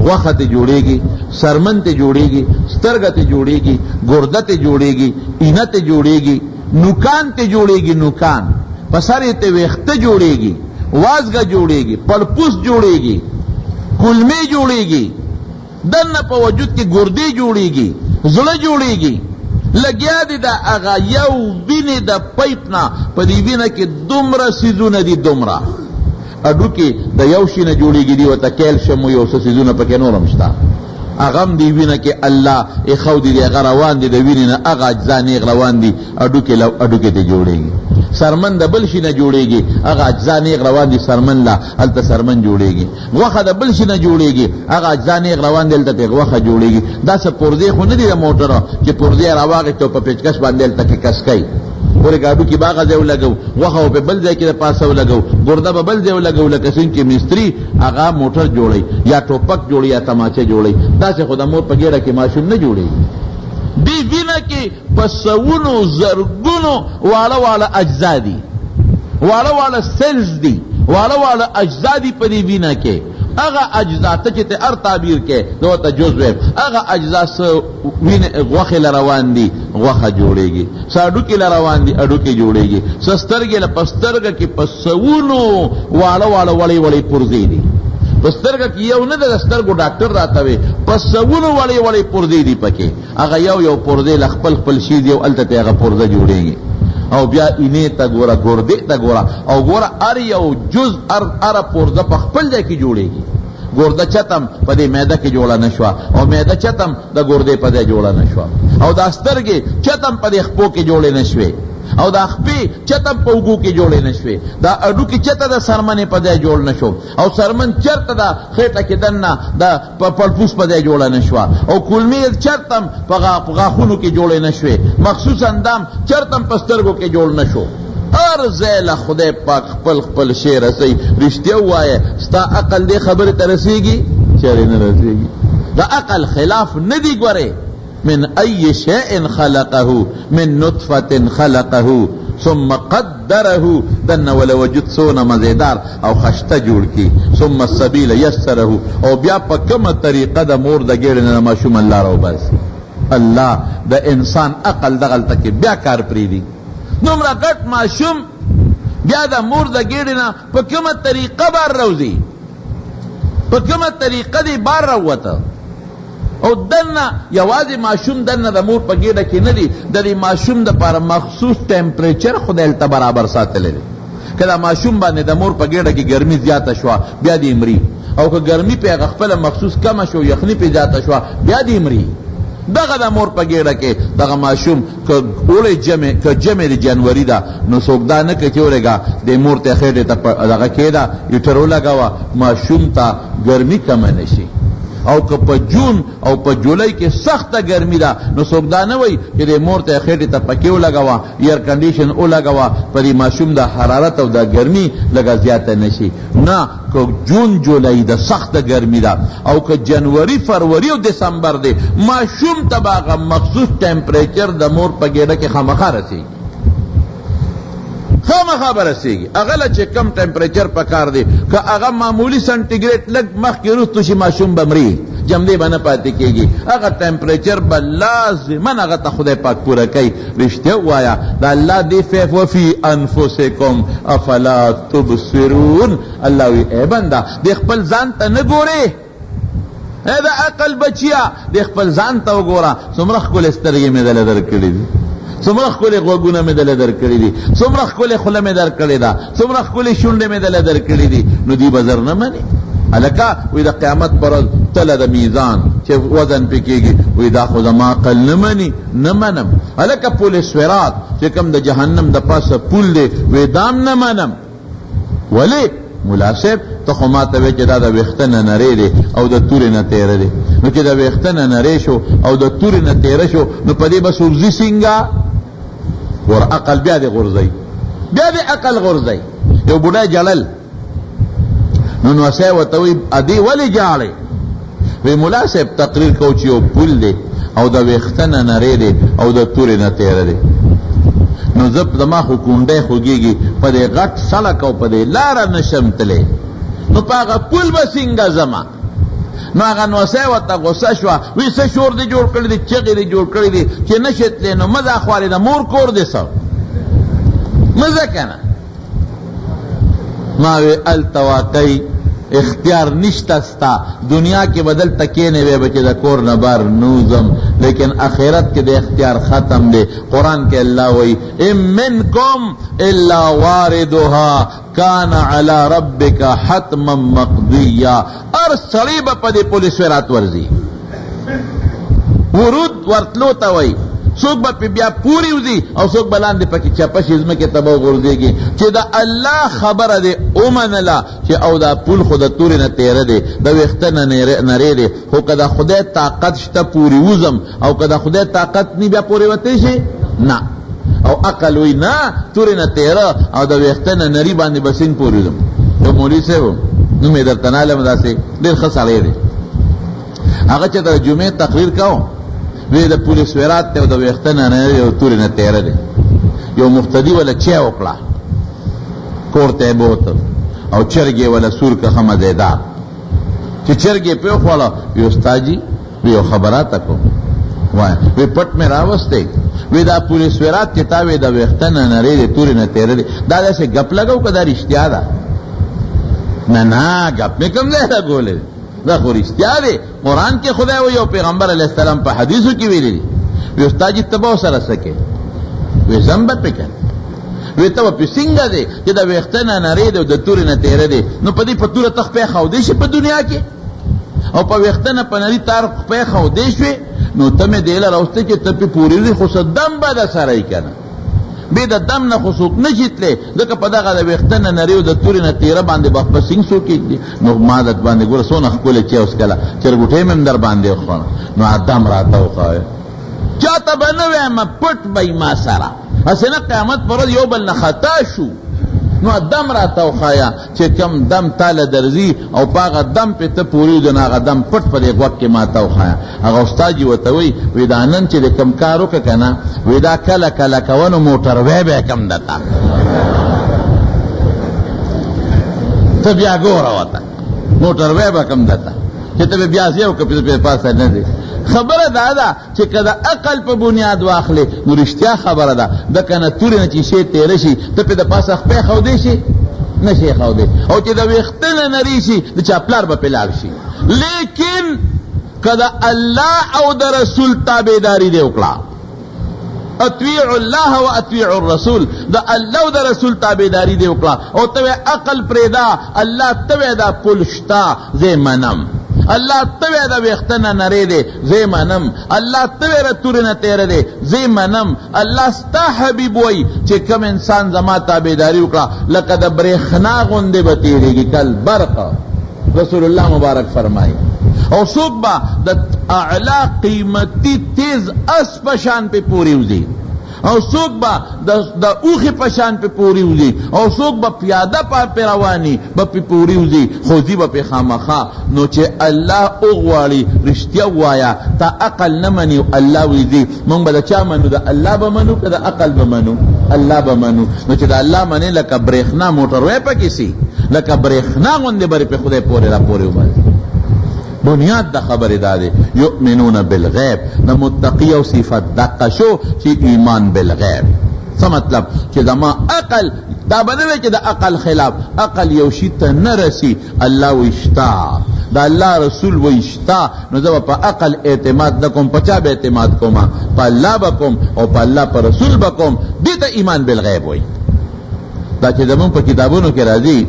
غوخہ تے جوڑے گی، سرمن تے جوڑے گی، سترگہ تے جوڑے گی، گردہ تے جوڑے گی، اینہ تے جوڑے گی، نوکان تے جوڑے گی، نوکان پسارے تے ویخت جوڑے گی، وازگہ جوڑے گی، پلپوس جوڑے گی، کلمے جوڑے گی، دن پا وجود کی گردے جوڑے گی، زڑ جوڑے گی. لگیا دی دا اغا یو وینی دا پیپنا پا دی وینا کی دمرا سیزون دی دمرا اڈو کی دا یوشی نا جوڑی گی دی و تا کیلشم و یوسا سیزون پا کی نورمشتا اغم دی وینا کی اللہ اخو دی اغا روان دی دا وینی نا اغا اجزانی اغا روان دی اڈو کی تی جوڑے گی. سرمن دا بلشی نا جوڑے گی، اغا اجزانی اغا روان دی سرمن لا علتا سرمن جوڑے گی. غوخہ دا بلشی نا جوڑے گی، اغا اجزانی اغا روان دی علتا تی غوخہ جوڑے گی. دا سا پردے خو ندی دا موٹر چی پردے رواغی تو پا پیچکش باندے علتا کی کسکای پورے گاڑو کی باغ زیو لگو، غوخہ پہ بل زی کی دا پاسو لگو، گردہ پہ بل زیو لگو، لکسن کی مستری اغا موٹر جوڑی یا ٹوپک جوڑی یا تماچے جوڑی. دا سے خدا مور پا گیڑا کی ماشون نہ جوڑے گی. دی وینا کی پسونو زرگونو والا والا اجزا دی، والا والا سیلز دی، والا والا اجزا دی پا دی وینا کے. اگا اجزا تچتے ار تعبیر کے دو تا جزوے اگا اجزا غوخی لروان دی غوخہ جوڑے گی، ساڈو کی لروان دی اڈو کی جوڑے گی، سسترگی لپسترگا کی پسونو والا والا ولی ولی پرزی دی. پسترگا کی یو ندر استرگو ڈاکٹر راتا وے پسونو ولی ولی پرزی دی پکے اگا یو پرزی لخپل خپل شید یو علتا تے اگا پرزا جوڑے گی. او بیا اینے تا گورا گردے تا گورا او گورا ار یو جز ار پرزا پا خپل جا کی جوڑے گی. گردہ چتم پا دے میدہ کی جوڑا نشوا، او میدہ چتم دا گردے پا دے جوڑا نشوا، او دا استرگے چتم پا دے خپو کی جوڑے نشوے، او دا خپی چتم پا اگو کی جوڑے نشوے، دا اڈو کی چتا دا سرمن پا دے جوڑ نشو، او سرمن چرتا دا خیٹا کی دننا دا پلپوس پا دے جوڑا نشوا، او کلمی چرتم پا غاخونو کی جوڑے نشوے، مخصوص اندام چرتم پسترگو کی جوڑ نشو. ار زیل خدای پاک خپل خپل شیر اسی رشتہ ہوا ہے. ستا عقل دے خبر ترسی گی چرے نہ رسی گی. دا عقل خلاف ندی گورے. من ای شیء خلقه من نطفت خلقه ثم قدره دن ولوجد سونا مزیدار او خشتہ جوڑ کی ثم السبیل یسره او بیا پا کم طریقہ دا مور دا گیڑن ماشوم اللہ رو بس. اللہ دا انسان عقل دا غلطہ کی بیا کار پریدی نمرا گٹ ماشوم بیا دا مور دا گیڑی نا پا کم طریقہ بار روزی، پا کم طریقہ دی بار روتا او دننا یوازی معشوم دننا دا مور پا گیڑا کی ندی، دا دی معشوم دا پارا مخصوص ٹیمپریچر خود ایلتا برابر ساتلے دی کہ دا معشوم باندې دا مور پا گیڑا کی گرمی زیادہ شوا بیا دی امری، او که گرمی پی اغفل مخصوص کم شو یخنی پی زیادہ شوا بیا دی امری. دغه دا مور پا گیڑا کے دغه معشوم که اولی جمع دی جنوری دا نو سوکدا نکه چوڑے گا دی مور تے خیڑے تا دغه که دا یوٹرو لگاوا معشوم تا گرمی کم نشی. او که پا جون او پا جولائی کے سخت گرمی دا نو سوکدا نوی کہ دی مور تے خیڑے تا پکیو لگاوا ایر کنڈیشن او لگاوا پا دی معشوم دا حرارت او دا گرمی لگا زیادہ نشی. نا که جون جولائی دا سخت گرمی دا او که جنوری فروری او دسمبر دے معشوم تا باغا مخصوص ٹیمپریچر دا مور پا گیڑا کے خامخا رسی خامخا برسیگی. اغلا چه کم ٹیمپریچر پکار دے که اغا معمولی سنٹیگریٹ لگ مخ کی روز توشی معشوم بمری جمدے بنا پاتی کیگی. اغا ٹیمپریچر با لازمن اغا تا خدا پاک پورا کئی رشتے ہوایا دا اللہ دی فیف وفی انفسکم افلا تبصرون. اللہ وی اے بندہ دیکھ پل زانتا نگورے اے دا عقل بچیا دیکھ پل زانتا وگورا سمرخ کل استرگی میں دل در کردی دی، سمرخ کل غوگونا میں دل در کردی دی، سمرخ کل خلا میں در کردی دا، سمرخ کل شنڈے میں دل در کردی دی. نو دی بزر نمانی الکا وی دا قیامت پر تل دا میزان چه وزن پکیگی وی دا خود ما قل نمانم الکا پول سویرات چه کم دا جہنم دا پاس پول دے وی دام نمانم. ولی ملاسب تو خماتا وی چه دا ویختن نرے دے او دا توری نتیر دے. نو چه دا ویختن نرے شو او دا توری نتیر شو نو پا دی بس ارزی سنگا ور اقل بیا دی غرزی، بیا دی اقل غرزی. یو بودای جلل نو نوسے وطوی ادی ولی جاڑے وی ملاسب تقریر کوچی او پول دے او دا ویختن نرے دے او دا توری نتیر دے. نو زب دما خو کونڈے خوگیگی پا دے غٹ سلک او پا دے لارا نشم تلے نو پا آغا پول بسنگا زما. نو آغا نوسے وطا غصہ شوا وی سا شور دی جوڑ کردی دی چغی دی جوڑ کردی دی چی نشت لے نو مزا خواری دا مور کور دی سو مزا کنا. ماوی التواقعی اختیار نشتستا دنیا کے بدل تکینے بے بچے دا کور نبار نوزم لیکن آخرت کے دے اختیار ختم دے. قرآن کے اللہ وی ام منکم الا واردها کان علی ربک حتما مقضیا. ار صلیب پا دے پولیس ویرات ورزی ورود ورطلوتا وی سوک با پی بیا پوری ہوزی او سوک بلان دے پاکی چپش ازمہ کے تباو غرزے گی چی دا اللہ خبر دے اومن اللہ چی او دا پول خود توری نتیر دے دا ویختن نرے دے خو کدا خودے طاقت شتا پوری وزم او کدا خودے طاقت نی بیا پوری وطے شے نا او اقل وی نا توری نتیر او دا ویختن نری باندے بسنگ پوری وزم. تو مولی سے ہو نو میں در تنالم دا سے دیر خس علیہ دے آگا چا در جمعہ تقریر کاؤ وی دا پولیس ویرات تے و دا ویختن نرے و توری نتیر دے. یو مفتدی والا چے اکلا کورتے بہت او چرگے والا سور کا خم زیدار چی چرگے پیوخ والا وی استاجی وی خبراتا کو وی پٹ میں راوستے وی دا پولیس ویرات چتا وی دا ویختن نرے دے توری نتیر دے. دا دا سے گپ لگاو که دا رشتیا دا نا گپ میں کم دے دا گولے دا خور اشتیا دے. قرآن کے خدا وی او پیغمبر علیہ السلام پا حدیثو کی ویلی دی وی استاجی تباو سر سکے وی زنبت پہ کن وی تبا پی سنگا دے کہ دا ویختن نرے دے و دا توری نتیر دے نو پا دی پا تور تخ پہ خودیش پا دنیا کے او پا ویختن پا نری تار پہ خودیش وی نو تم دیلا روستے چی تپی پوری دی خصد دم با دا سرائی کنا بی دا دم نا خصوق نشیت لے دکا پا دا غا ویختن نریو دا توری نتیرہ باندے باق پا سنگ سو کیت دی نو مادت باندے گورا سونا خکولے چے اس کلا چرگوٹے میں در باندے خوانا نو آدم راتا خواہے چاہتا بنوے ما پٹ بای ما سارا اسینا قیامت پرد یو بل نخطا شو نو دم راتا خوایا چه کم دم تال درزی او پاغا دم پی تا پوری دن آغا دم پٹ پر ایک وقت کے ماتا خوایا آغا استاجی وطوی ویدانن چه ده کم کارو که کنا ویدا کلا کلا کونو موتر وی بے کم دتا تب یا گورا وطا موتر وی بے کم دتا چې ته بیا سیو که په پاسه نه دی. خبره دا ده چې کله عقل په بنیاد واخلې نو رښتیا خبره ده د کنه تورې نه چې شی تیره شي ته په د پاسه خپې خودې شي نه شي خودې، او چې د ویښته نه نری شي د چا پلار به پې لاړ شي. لیکن کله الله او د رسول تابعداري دې وکړه، اطیعوا الله و اطیعوا الرسول، دا الله و دا رسول تابعداری دے وکړه، او توے عقل پریدا الله توے دا پلشتا زی منم، الله توے دا ویختنا نرے دے زی منم، الله توے رتورنا تیرے دے زی منم. الله ستا حبیب وئی چے کم انسان زما تابعداری وکړه لکه د برېښنا غوندې به تیریږي کل برق، رسول الله مبارک فرمائی. او سوک با دا اعلی قیمتی تیز اس پشان پہ پوری ہوزی، او سوک با دا اوخی پشان پہ پوری ہوزی، او سوک با پیادہ پہ روانی با پہ پوری ہوزی، خوزی با پہ خامخا. نو چے اللہ اغواری رشتیا وایا تا عقل نمانی اللہ ویزی منگ با دا چا منو دا اللہ بمنو که دا عقل بمنو اللہ بمنو. نو چے دا اللہ منی لکا بریخنا موٹر وے پا کسی لکا بریخنا گوندے بری پہ خودے پوری را پوری ہوبازی. بنیاد دا خبر دادے یؤمنون بالغیب، دا متقی و صفت دقا شو چی ایمان بالغیب. سا مطلب چی دا ما عقل دا بدوے چی دا عقل خلاف عقل یوشی تا نرسی اللہ وشتا دا اللہ رسول وشتا نو زبا پا عقل اعتماد نکم پچا بے اعتماد کما پا اللہ بکم او پا اللہ پا رسول بکم دیتا ایمان بالغیب ہوئی. دا چی زمان پا کتابونو کے رازی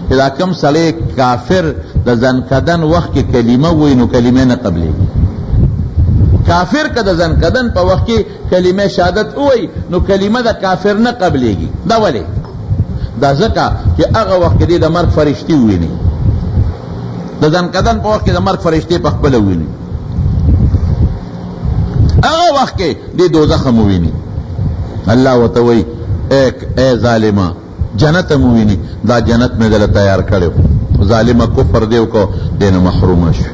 کہ دا کم سلے کافر دا زنکدن وقت کی کلمہ ہوئی نو کلمہ نہ قبلے گی. کافر کا دا زنکدن پا وقت کی کلمہ شہادت ہوئی نو کلمہ دا کافر نہ قبلے گی. دا ولی دا زکا کہ اغا وقت دی دا مرگ فرشتی ہوئی نہیں، دا زنکدن پا وقت کی دا مرگ فرشتی پا قبل ہوئی نہیں، اغا وقت کی دی دوزخ ہوئی نہیں. اللہ وتوئی اے ظالمہ جنت موینی دا جنت میں دل تیار کرے ظالمہ کفر دیو کو دین محروم شو.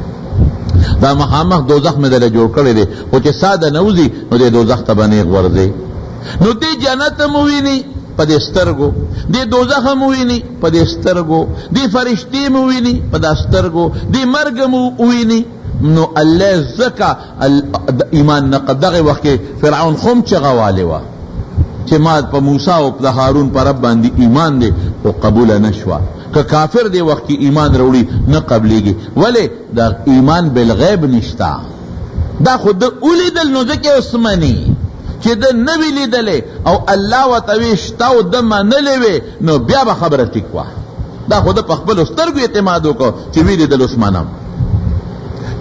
دا مخامخ دوزخ میں دل جوڑ کرے دے وہ چے سادہ نوزی نو دے دوزخ تبانیغ ورزے. نو دی جنت موینی پا دے سترگو، دی دوزخ موینی پا دے سترگو، دی فرشتی موینی پا دے سترگو، دی مرگ موینی. نو اللہ زکا ایمان نقدغ وقت فرعون خم چغوالے وا کہ ما پا موسیٰ و پا ہارون پا رب باندی ایمان دے تو قبول نشوا، کہ کافر دے وقت کی ایمان روڑی نہ قبلی گی. ولی دا ایمان بالغیب نشتا، دا خود اولی دل نو دکے عثمانی چی دا نبی لی دلے او اللہ و تویشتاو دما نلوے نو بیا با خبر ٹکوا. دا خود پا خبل استرگو اعتمادو کو چی ویلی دل عثمانم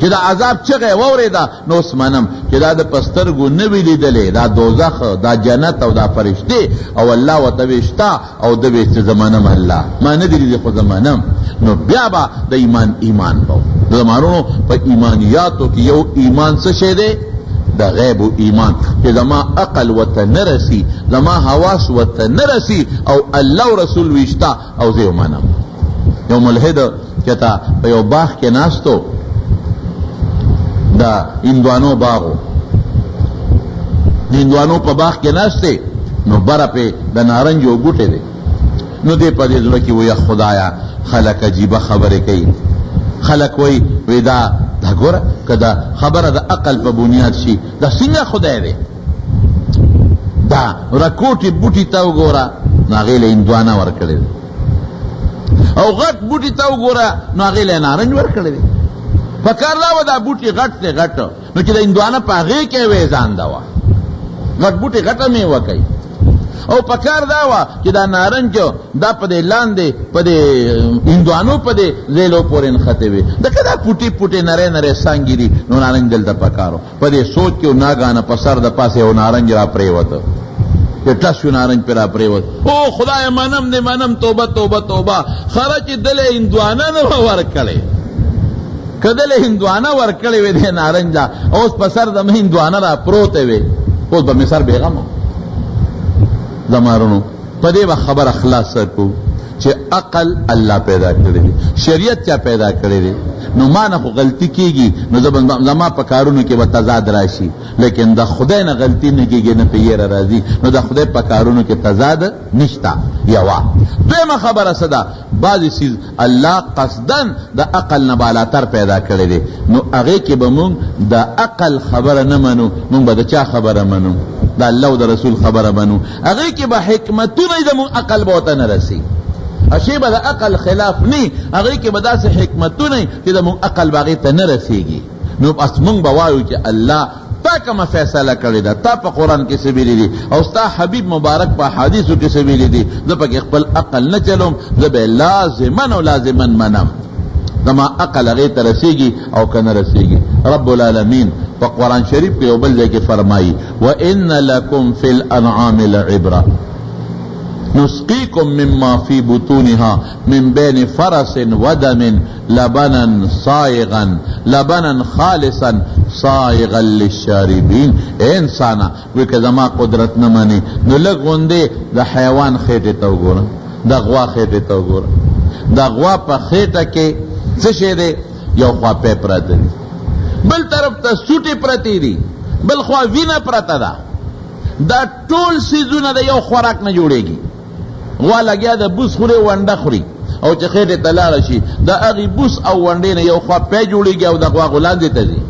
کہ دا عذاب چگے ووری دا نو اسمانم کہ دا دا پسترگو نوی لی دلے دا دوزخ دا جنت او دا فرشتے او اللہ و تویشتا او دا بیشت زمانم اللہ ما ندری دی خود زمانم. نو بیا با دا ایمان پاو دا زمانونو پا ایمانیاتو کی یو ایمان سشے دے دا غیب و ایمان کہ زما عقل و تنرسی زما حواس و تنرسی او اللہ و رسول ویشتا او زیو منم. یو ملحد کہتا پا یو باغ کے ناستو دا اندوانو باغو اندوانو پا باغ کے ناستے نو برا پہ دا نارنجو گوٹے دے نو دے پا دے دلکی وی خدایا خلق عجیبہ خبرے کئی خلق وی دا گورا کہ دا خبر دا عقل پا بنیاد شی دا سنگا خدای دے دا رکوٹی بوٹی تاو گورا ناغیل اندوانا ورکڑے دے او غٹ بوٹی تاو گورا ناغیل نارنج ورکڑے دے. پکار داوا دا بوٹی غٹ تے غٹ نو چی دا اندوانا پا غی کے ویزان داوا غٹ بوٹی غٹ میں وکی او پکار داوا چی دا نارنجو دا پا دے لاندے پا دے اندوانو پا دے زیلو پورین خطے وے دا کدا پوٹی پوٹی نرے نرے سانگی دی نو نارنج دل دا پکارو پا دے سوچ کے ناگانا پا سر دا پاسے او نارنج را پریوتا کہ ٹسو نارنج پر را پریوتا او خدای منم دے منم توبہ توبہ توبہ خرچ دل اندوانا نو ورکڑے کدل ہندوانا ورکڑے وے دے نارنجا اوس پسر دم ہندوانا را پروتے وے اوس بمیسر بیغم زمارونو پدے با خبر اخلاص سرکو چې عقل الله پیدا کړی دی، شریعت چا پیدا کړی دی. نو ما نه خو غلطی کیږي، نو زما په کارونو کې به تضاد راشي، لیکن د خدای نه غلطی نه کیږي، نه په یره راځي. نو د خدای په کارونو کې تضاد نشتا. یوا دویمه خبره څه ده؟ بعضې څیز الله قصدن د عقل نه بالاتر پیدا کړی دی، نو هغې کې به مونږ د عقل خبره نه منو، مونږ به د چا خبره منو؟ د الله او د رسول خبره منو. هغې کې به حکمتونه د مونږ عقل به ورته نه رسي، اشی به د عقل خلاف نی، هغې کې به داسې حکمتونه چې د مونږ عقل به هغې ته نه رسېږي. نو بس مونږ به وایو چې الله تا کومه فیصله کړې ده، تا په قرآن کې څه ویلي دي، او ستا حبیب مبارک په حدیثو کې څه ویلي دي، زه پکې خپل عقل نه چلوم، زه به لازمن او لازمن منم، زما عقل هغې ته رسېږي او که نه رسېږي. رب العالمین په قرآن شریف کې یو بل ځای کې فرمایي وَإِنَّ لَكُمْ فِي الْأَنْعَامِ لَعِبْرَةً نسقيكم مما في بطونها من بين فرس ودم لبنا صائغا لبنا خالصا صائغا للشاربين. اے انسانا وی که زما قدرت نمانی نو لگ غنده دا حیوان خیٹه تا گورا، دا غوا خیٹه تا گورا، دا غوا پا خیٹه که چشه ده؟ یو خوا پی پراته دی، بل طرف تا سوٹی پراتی دی، بل خوا وینا پراته دا. دا ټول سیزونه د یو خوراک نه جوړیږي. غوا لګیا د بوس خوري، ونډه خوري، او چې خېټې ته لاړه شي د هغې بوس او ونډې نه یو خوا پی جوړېږي او د غوا غولاندې ته ځي،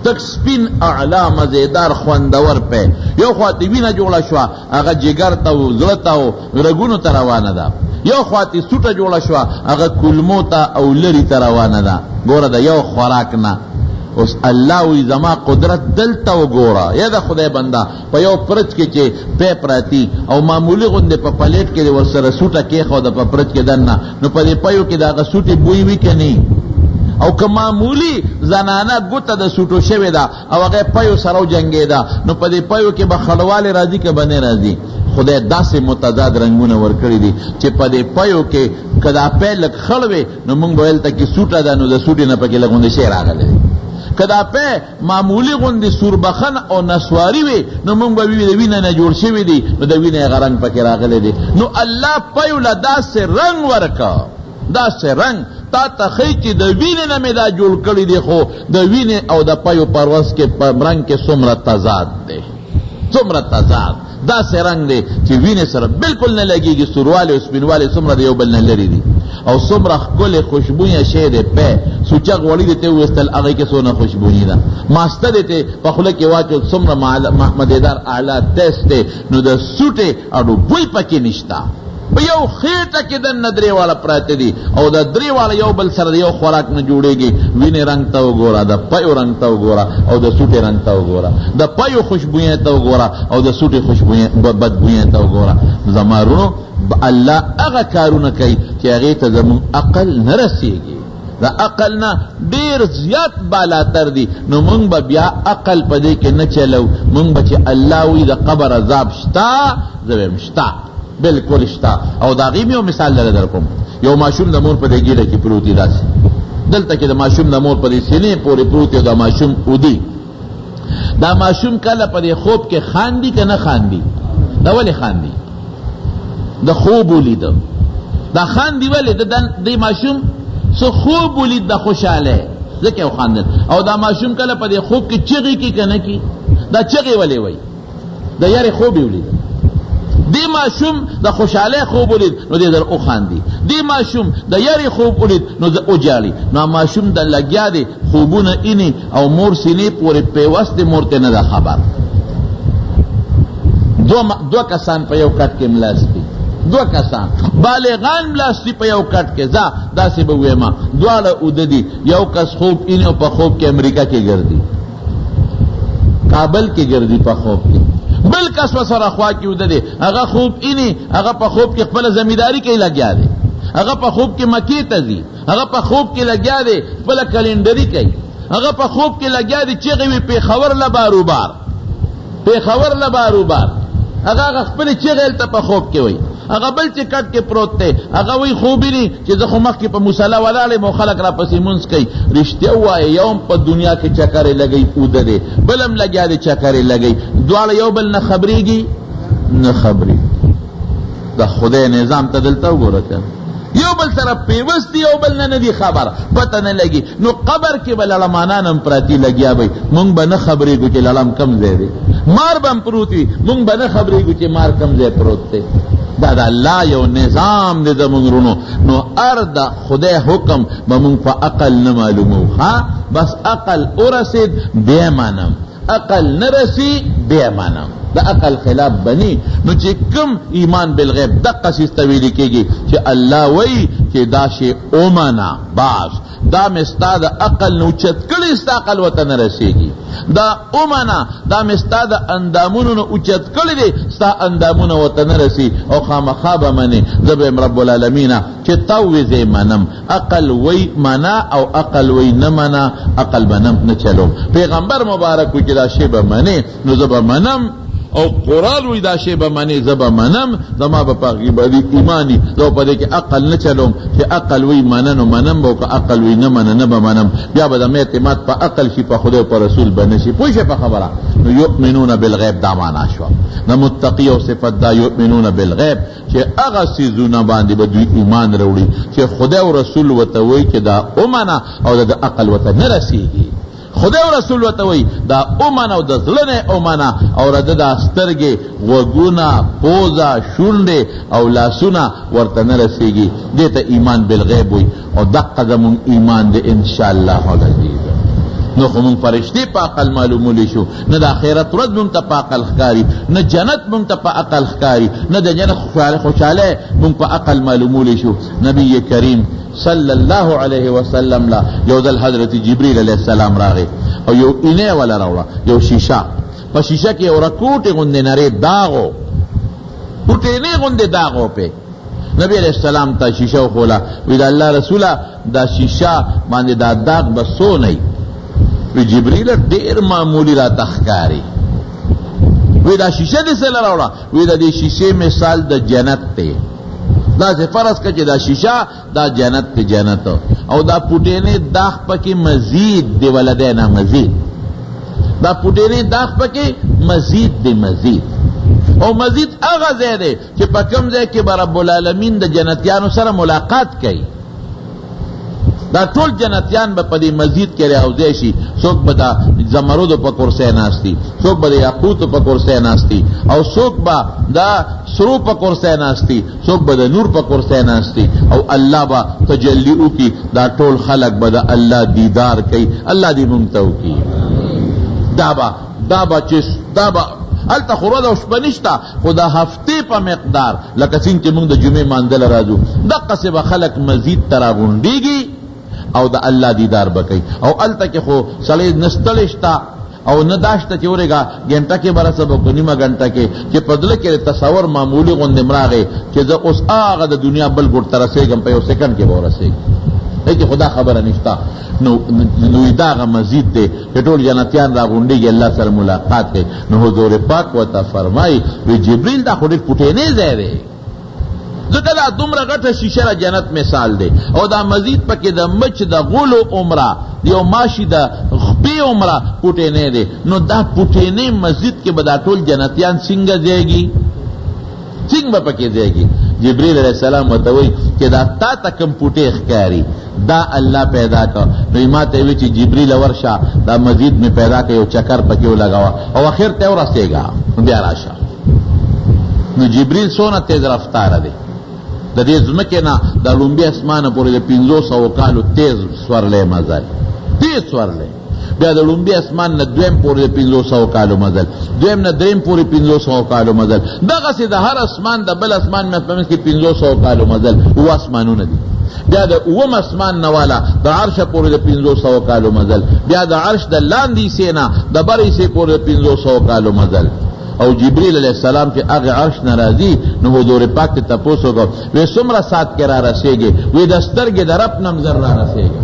تک سپین اعلی مزیدار خوندور پی. یو خوا ته وینه جوړه شوه، هغه جګر ته و زړه ته و رګونو ته روانه ده. یو خوا ته سوټه جوړه شوه، هغه کولمو ته او لرې ته روانه ده. ګوره د یو خوراک نه. اوس الله وی زما قدرت دلته وګوره، یا د خدای بنده په یو پرچ کې چې پی پراتی او معمولی غوندې په پلیټ کې ورسره سوټه کېښوده په پرچ کې دننه، نو په دې پیو کې د هغه سوټې بوی وي که نه؟ او که معمولی زنانه ګوته د سوټو شوې ده او هغه پیو سره وجنګېده، نو په دې پیو کې به خړوالی راځي که به نه راځي؟ خدای داسې متضاد رنګونه ورکړي دي چې په دې پیو کې که دا پی لږ خړ وي نو موږ به ویل ته کې سوټه ده، نو د سوټې نه پکې لږ غوندې شی راغلی دی. که دا پی معمولی غوندې سوربخن او نسواري وي نو موږ به وي د وینه نه جوړ شوي دي، نو د وینې هغه رنګ پکې راغلی دی. نو الله پیو له داسې رنګ ورکړه، داسې رنګ تا ته ښیي چې د وینې نه مې دا جوړ کړي دي، خو د وینې او د پیو پروس کې په رنګ کې څومره تضاد دی، څومره تضاد. داسې رنګ دی چې وینې سره بالکل نه لګېږي، سوروالی او سپینوالی څومره د یو بل نه لرې دي، او څومره ښکلې خوشبویه شی دی پی. سوچه غوړي دی ته وویستل، هغې کې څونه خوشبویي ده. ماسته دی ته په خوله کې واچو، څومره مزیدار اعلی ټیسټ دی. نو د سوټې اډو بوی پکې نشته. په یو خېټه کې دننه درې واړه پراته دي، او د درې واړه یو بل سره د یو خوراک نه جوړېږي. وینې رنګ ته وګوره، د پیو رنګ ته وګوره، او د سوټې رنګ ته وګوره، د پیو خوشبویۍ ته وګوره، او د سوټې بدبویۍ ته وګوره. زما وروڼو الله هغه کارونه کوي چې هغې ته زموږ عقل نه رسېږي، د عقل نه ډېر زیات بالاتر دي. نو مونږ به بیا عقل په دې کې نه چلو. مونږ به چې الله وي د قبر عذاب شته، زه ویم شته، بالکل شته. او د هغې مې یو مثال لره در کوم. یو ماشوم د مور په دې ګېډه کې پروت دی، داسې دلته کې د ماشوم د مور په دې سینې پورې پروت دی، د ماشوم اودي. دا ماشوم کله په دې خوب کې خاندي که نه خاندي؟ دا ولې خاندي؟ د خوب ولیده، دا خاندي ولې؟ د دې ماشوم څه خوب ولید د خوشحاله، ځکه یې وخاندل. او دا ماشوم کله په دې خوب کې چغې کي که نه کي؟ دا چغې ولې وایي؟ د یارې خوب یې ولید. دی ماشوم د خوشحاله خوب ولید نو دی در وخاندي، دی ماشوم د یارې خوب ولید نو د وجاړي. نو ماشوم د لګیا دی خوبونه اینی او مور سینې پورې پیوست دی، مور ته نه ده خبر. دو کسان په یو کټ کې ملاستی، دو کسان بالغان ملاستی په یو کټ کې. ځه داسې به ویما دواړه اوده دي، یو کس خوب اینی او په خوب کې امریکا کې ګرځي، کابل کې ګرځي په خوب کې. بل کس وسره خوا کې اوده دی، هغه خوب اینی، هغه په خوب کې خپله زمینداری کوي لګیا دی، هغه په خوب کې مکې ته ځي، هغه په خوب کې لګیا دی خپله کلنډري کوي، هغه په خوب کې لګیا دی چغې وي پېښور له باروبار، پېښور له باروبار. هغه خپلې چغې هلته په خوب کې وایي. هغه بل چې کټ کې پروت دی، هغه وایي خوب ویني چې زه خو مخکې په مصله ولاړ یم او خلک را پسې مونځ کوي. رښتیا ووایه، یو هم په دنیا کې چکرې لګوي اوده دی، بل هم لګیا دی چکرې لګوي، دواړه یو بل نه خبرېږي، نه خبرېږي. د خدای نظام ته دلته وګوره یو بل سره پیوستی یو بل نه ندی خبر پته نه لګي نو قبر کې به لړمانان هم پراتی لګیا وي مونږ به نه خبرېږو چې لړم کم ځای دی مار به هم پروت وي مونږ به نه خبرېږو چې مار کم ځای پروت دی دا د الله یو نظام دی زمونږ رونو نو ار د خدای حکم به مونږ په عقل نه معلومو ها بس عقل ورسید بیا منم عقل نه رسی بیا منم دا عقل خلاف بنی نو چې کم ایمان بالغیب دقه سیسته ویل کېږي چې الله وایي چې دا شی اومنا باز دا مستا د عقل نو چت کړي ستا عقل وته نه رسیږي دا اومنا دا مستا د اندامونو نو اوچت کړي دي ستا اندامونو وته نه رسی او خامخا به منی زب رب العالمین چې توزه منم عقل وی منا او عقل وی نه منا عقل بنم نه چلو پیغمبر مبارک چې دا شی به منی نو زب منم او قرآن وی دا شی به منی زب منم زما به پاکی بادی ایمانی زو پدې کې عقل نه چلوم چې عقل وی مننو منم او که عقل وی نه مننه به منم بیا به د اعتماد په عقل شي په خدای او رسول بنشي پوه شي په خبره نو یؤمنون بالغیب دا معنا شو نو متقی او صفت دا یؤمنون بالغیب چې هغه سيزونه باندې به دوی ایمان وروړي چې خدای او رسول وته وی چې دا اومنه او د عقل وته نه رسیږي خدای او رسول وته وی دا اومنه او د ځلنه اومنه او رد د سترګې وګونه پوزا شونډه او لاسونه ورته نه رسیږي دې ته ایمان بالغیب وی او دقه زمون ایمان دې ان شاء الله العزیز نو خو مونږ فرشتي په عقل معلومولی شو نه د آخرت ورځ مونږ ته په عقل ښکاري نه جنت مونږ ته په عقل ښکاري نه د جنت خوشحاله مونږ په عقل معلومولی شو نبی کریم صلی الله علیه وسلم لا یو ځل حضرت جبریل علیہ السلام راغی او یو اینه ولا راوړه یو شیشه په شیشه کې یو رکوټې غوندې نری داغو پټېنې غوندې داغو په نبی علیہ السلام ته شیشه وخوله وی د الله رسوله دا شیشه باندې دا داغ به څو نه وی جبریل ډیر معمولی را تخکاری وی دا شیشه دې سره راوړه وی دا دې شیشه مثال د جنت ته دا سے فرض کا چې دا شیشه دا جنت ته جنت او دا پټینه داغ پکې مزید دی ولدینا مزید دا پټینه داغ پکې مزید دی مزید او مزید هغه ځای دی چې په کوم ځای کې رب العالمین د جنتیانو سره ملاقات کوي دا ټول جنتیان به په دې مزید کې راوځي شي څوک به دا زمرد په کرسي ناشتي څوک به یاقوت په کرسي ناشتي او څوک به دا سرو په کرسي ناشتي څوک به د نور په کرسي ناشتي او الله با تجلی وکي دا ټول خلق به د الله دیدار کوي الله دې مونږ ته وکي دا با الته خورد او شپنشتا خدا هفته په مقدار لکه څنګه چې موږ د جمعې مانځل راځو دغه څه به خلق مزید تراغونډيږي او د الله دیدار بکئی او الته کې خو سړی نستلشتا او نه داشته چې ورګه غنټه کې برسه به نیمه غنټه کې چې پدله کې تصور معمولی غوندې مراغه چې زه اوس هغه د دنیا بل ګټ تر رسېږم په یو سکند کې به ورسېږم هیڅ خدا خبره نشتا نو دا مزید دی چې ټول جنتیان را غونډيږي الله سره ملاقات کوي نو حضور پاک وته فرمایي وی جبرئیل دا خو دې پټې نه ځای ځکه دا دومره غټه شیشه را جنت مثال دی او دا مزید پکې د مچ د غولو عمره یو ماشي د خپې عمره پټې نه دی نو دا پټې نه مزید کې به دا ټول جنتیان څنګه ځایږي څنګه پکې ځایږي جبرئیل علیہ السلام وتوي چې دا تا تکم پټې ښکاری دا الله پیدا کړ نو ما ته وی چې جبرئیل ورشه دا مزید می پیدا کړ یو چکر پکې ولګاوه او اخر ته ورسېګا بیا راشه نو جبرئیل سونه تیز رفتار دی د دې ځمکې نه د لومبي اسمانه پورې د 500 کالو تیز سورلې مزل تیز سورلې بیا د لومبي اسمان نه دویم پورې د 500 کالو مزل دویم نه دریم پورې 500 کالو مزل دغه سي د هر اسمان د بل اسمان نه په منځ کې 500 کالو مزل او اسمانونه دي بیا د اوم اسمان نوالا د عرش پورې د 500 کالو مزل بیا د عرش د لاندې سینا د بری سي پورې د 500 کالو مزل او جبرئیل علیہ السلام چې هغه عرش ناراضي نو حضور پاک ته تاسو کو وې څومره سات کې را رسېږي وې د سترګې د رب نم زر را رسېږي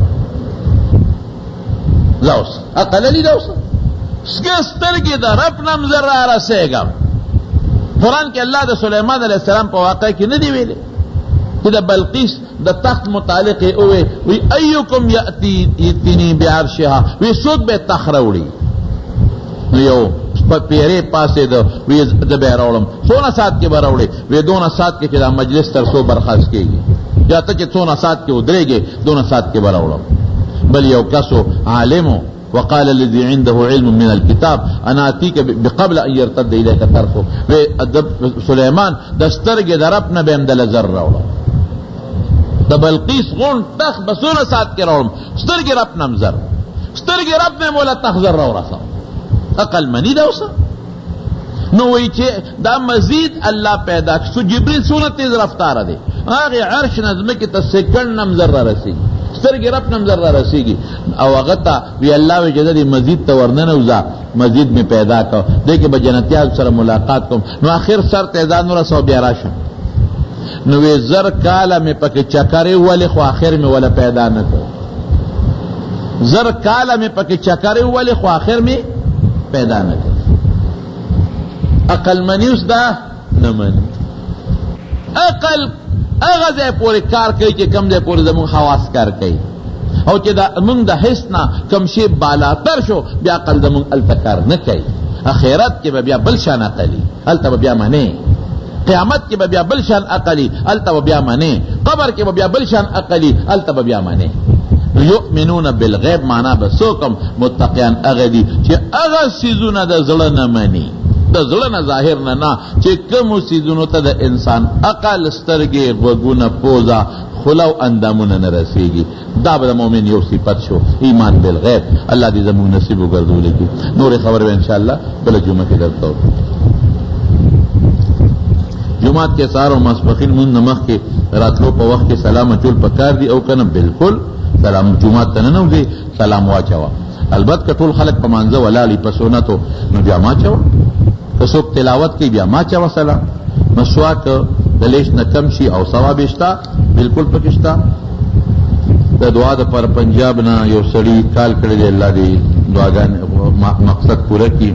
لاوس اقللی لاوس سترګې د رب نم زر را رسېږي قرآن کې الله د سليمان علیہ السلام په واقع کې نه دی ویلي چې د بلقیس د تخت متعلق اوه وی ايکم یاتینی بعرشها وی څوک به تخ راوړي نو یو پیرے پاسے دا وی دبے راوڑم سونا سات کے براوڑے وی دونا سات کے چدا مجلس تر سو برخاست کے گی یا تا چی سونا سات کے ادرے گے دونا سات کے براوڑم بل یو کسو عالمو وقال الذي عنده علم من الكتاب انا اتيك بقبل ان يرتد اليك طرفه سليمان دسترګ درپنه بهم دل زر راوړ د بلقیس غون تخ بسونه سات کې راوړم سترګ رپنم زر سترګ رپنه مولا تخزر راوړم عقل منی دا اوسه نو وی چې دا مزید الله پیدا سو جبريل سونه تیز رفتار دی هغه عرش نظم کې ته سکند نم زر رسی سترګې رب نم ذره رسیږي او هغه ته وی الله وی جدي مزید ته ورننوځه مزید می پیدا کو دغه به جنتیان سره ملاقات کوم نو اخر سر ته ځان رسو بیا راشم نو وی زر کاله می پکې چکرې ولی خو اخر می ولا پیدا نه کو زر کاله می پکې چکرې ولی خو اخر می پیدا نه کو عقل منیوس دا نه منی عقل اغه ځای پورې کار کوي چې کم ځای پورې زمون حواس کار کوي او چې دا موږ د حس نه کم شی بالاتر شو بیا عقل زمون التکار نه کوي اخرت کې به بیا بل شان عقلی الته بیا معنی قیامت کې به بیا بل شان عقلی الته بیا معنی قبر کې به بیا بل شان عقلی الته بیا معنی یؤمنون بالغیب معنا بسوکم متقیان اغه دي چې اغه سيزونه د زړه نه مانی د زړه نه ظاهر نه نه چې کوم سيزونو ته د انسان عقل سترګې وګونه پوزا خلو اندامونه نه رسیږي دا به مؤمن یو صفت شو ایمان بالغیب الله دې زموږ نصیب وګرځولې کی نور خبر به ان شاء الله بل جمعه کې درته جمعه کې سار او مسبقین من نمخ کې راتلو په وخت کې سلام چول پکار دی او کنه بالکل سلام جمعه ته نه نو سلام واچوا البته ټول خلق په مانځه ولالي په سنتو نو بیا ما چوا کسوک تلاوت کی بیا ما چوا سلام مسواک دلیش نه کم شي او ثواب شتا بالکل پکشتا د دعا د پر پنجاب نه یو سړی کال کړی دی الله دې دعاګان مقصد پوره کی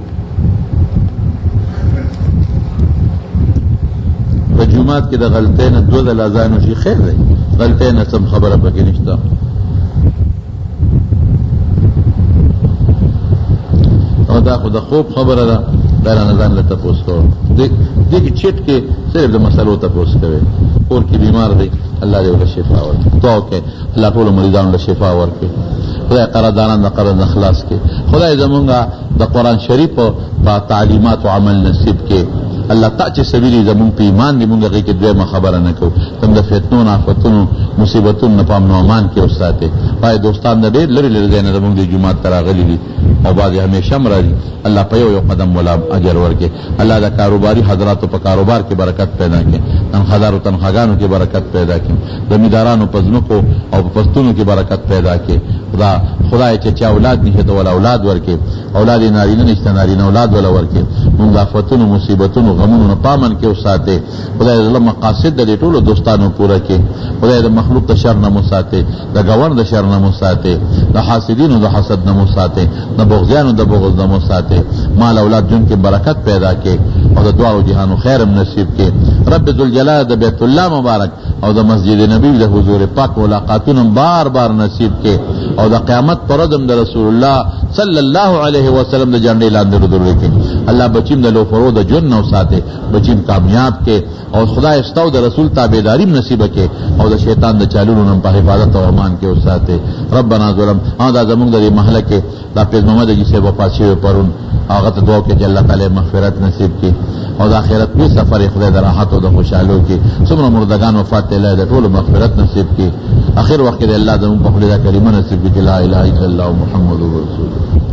په جمعات کې د غلطۍ نه دو د اذان شي خیر دی غلطۍ نه سم خبره پکې نشته او دا خو د خوب خبره ده دا رمضان له تپوس کوو دغه چټ کې صرف د مسلو تپوس کوي کور کې بیمار دی الله دې ورته شفا ورکړي دعا وکړئ الله ټول مریضانو له شفا ورکړي خدای قراردانان د قرض نه خلاص کړي خدای زمونږه د قرآن شریف په تعلیمات او عمل نصیب کړي الله تعالی سبیلی زمون په ایمان دی مونږه کې دویمه خبره نه کو کوم د فتنو آفتونو مصیبتونو نه پام نو امان کې اوساته پای دوستان د ډېر لري لري نه زمون د جمعه تراغلي دي او بعض همیشه مرادي الله په یو قدم ولا اجر ورکړي الله د کاروباري حضراتو په کاروبار کې برکت پیدا کړي تنخوادارو تنخواګانو کې برکت پیدا کړي زمیندارانو په ځمکو او په پښتونو کې برکت پیدا کړي خدای چې اولاد نشته ولا اولاد ورکړي اولاد نارینه نشته نارینه اولاد ولا ورکړي مونږ آفتونو مصیبتونو غمونو نه پامن کې اوساته خدای دې مقاصد د ټولو دوستانو پوره کړي خدای د مخلوق د شر نه مو ساتي د گاوند د شر نه مو ساتي د حاسدینو د حسد نه مو ساتي د بغضیانو د بغض نه مو ساتي مال اولاد جن کې برکت پیدا کړي او د دعا او جهانو خیرم نصیب کړي رب ذوالجلال د بیت الله مبارک او د مسجد نبی د حضور پاک ملاقاتونو بار بار نصیب کړي او د قیامت پر ورځ د رسول الله صلی الله علیه وسلم د جنډې لاندې ورو کړي الله بچیم د لو فرو د جن نو ساتي بچیم کامیاب کې او خدای استو د رسول تابعداري نصیب کړي او د شیطان د چالونو نه په حفاظت او امان کې وساتي ربنا ظلم دا زمونږ د محله کې د پیغمبر محمد جی سے وفات شوی پرون هغه ته دعا کې چې الله تعالی مغفرت نصیب کړي او د آخرت په سفر خدای د راحت او د خوشحالو کې څومره مردگان وفات ته له ټول مغفرت نصیب کړي اخر وخت کې الله زموږ په خپل کلمه نصیب کړي لا اله الا الله محمد رسول الله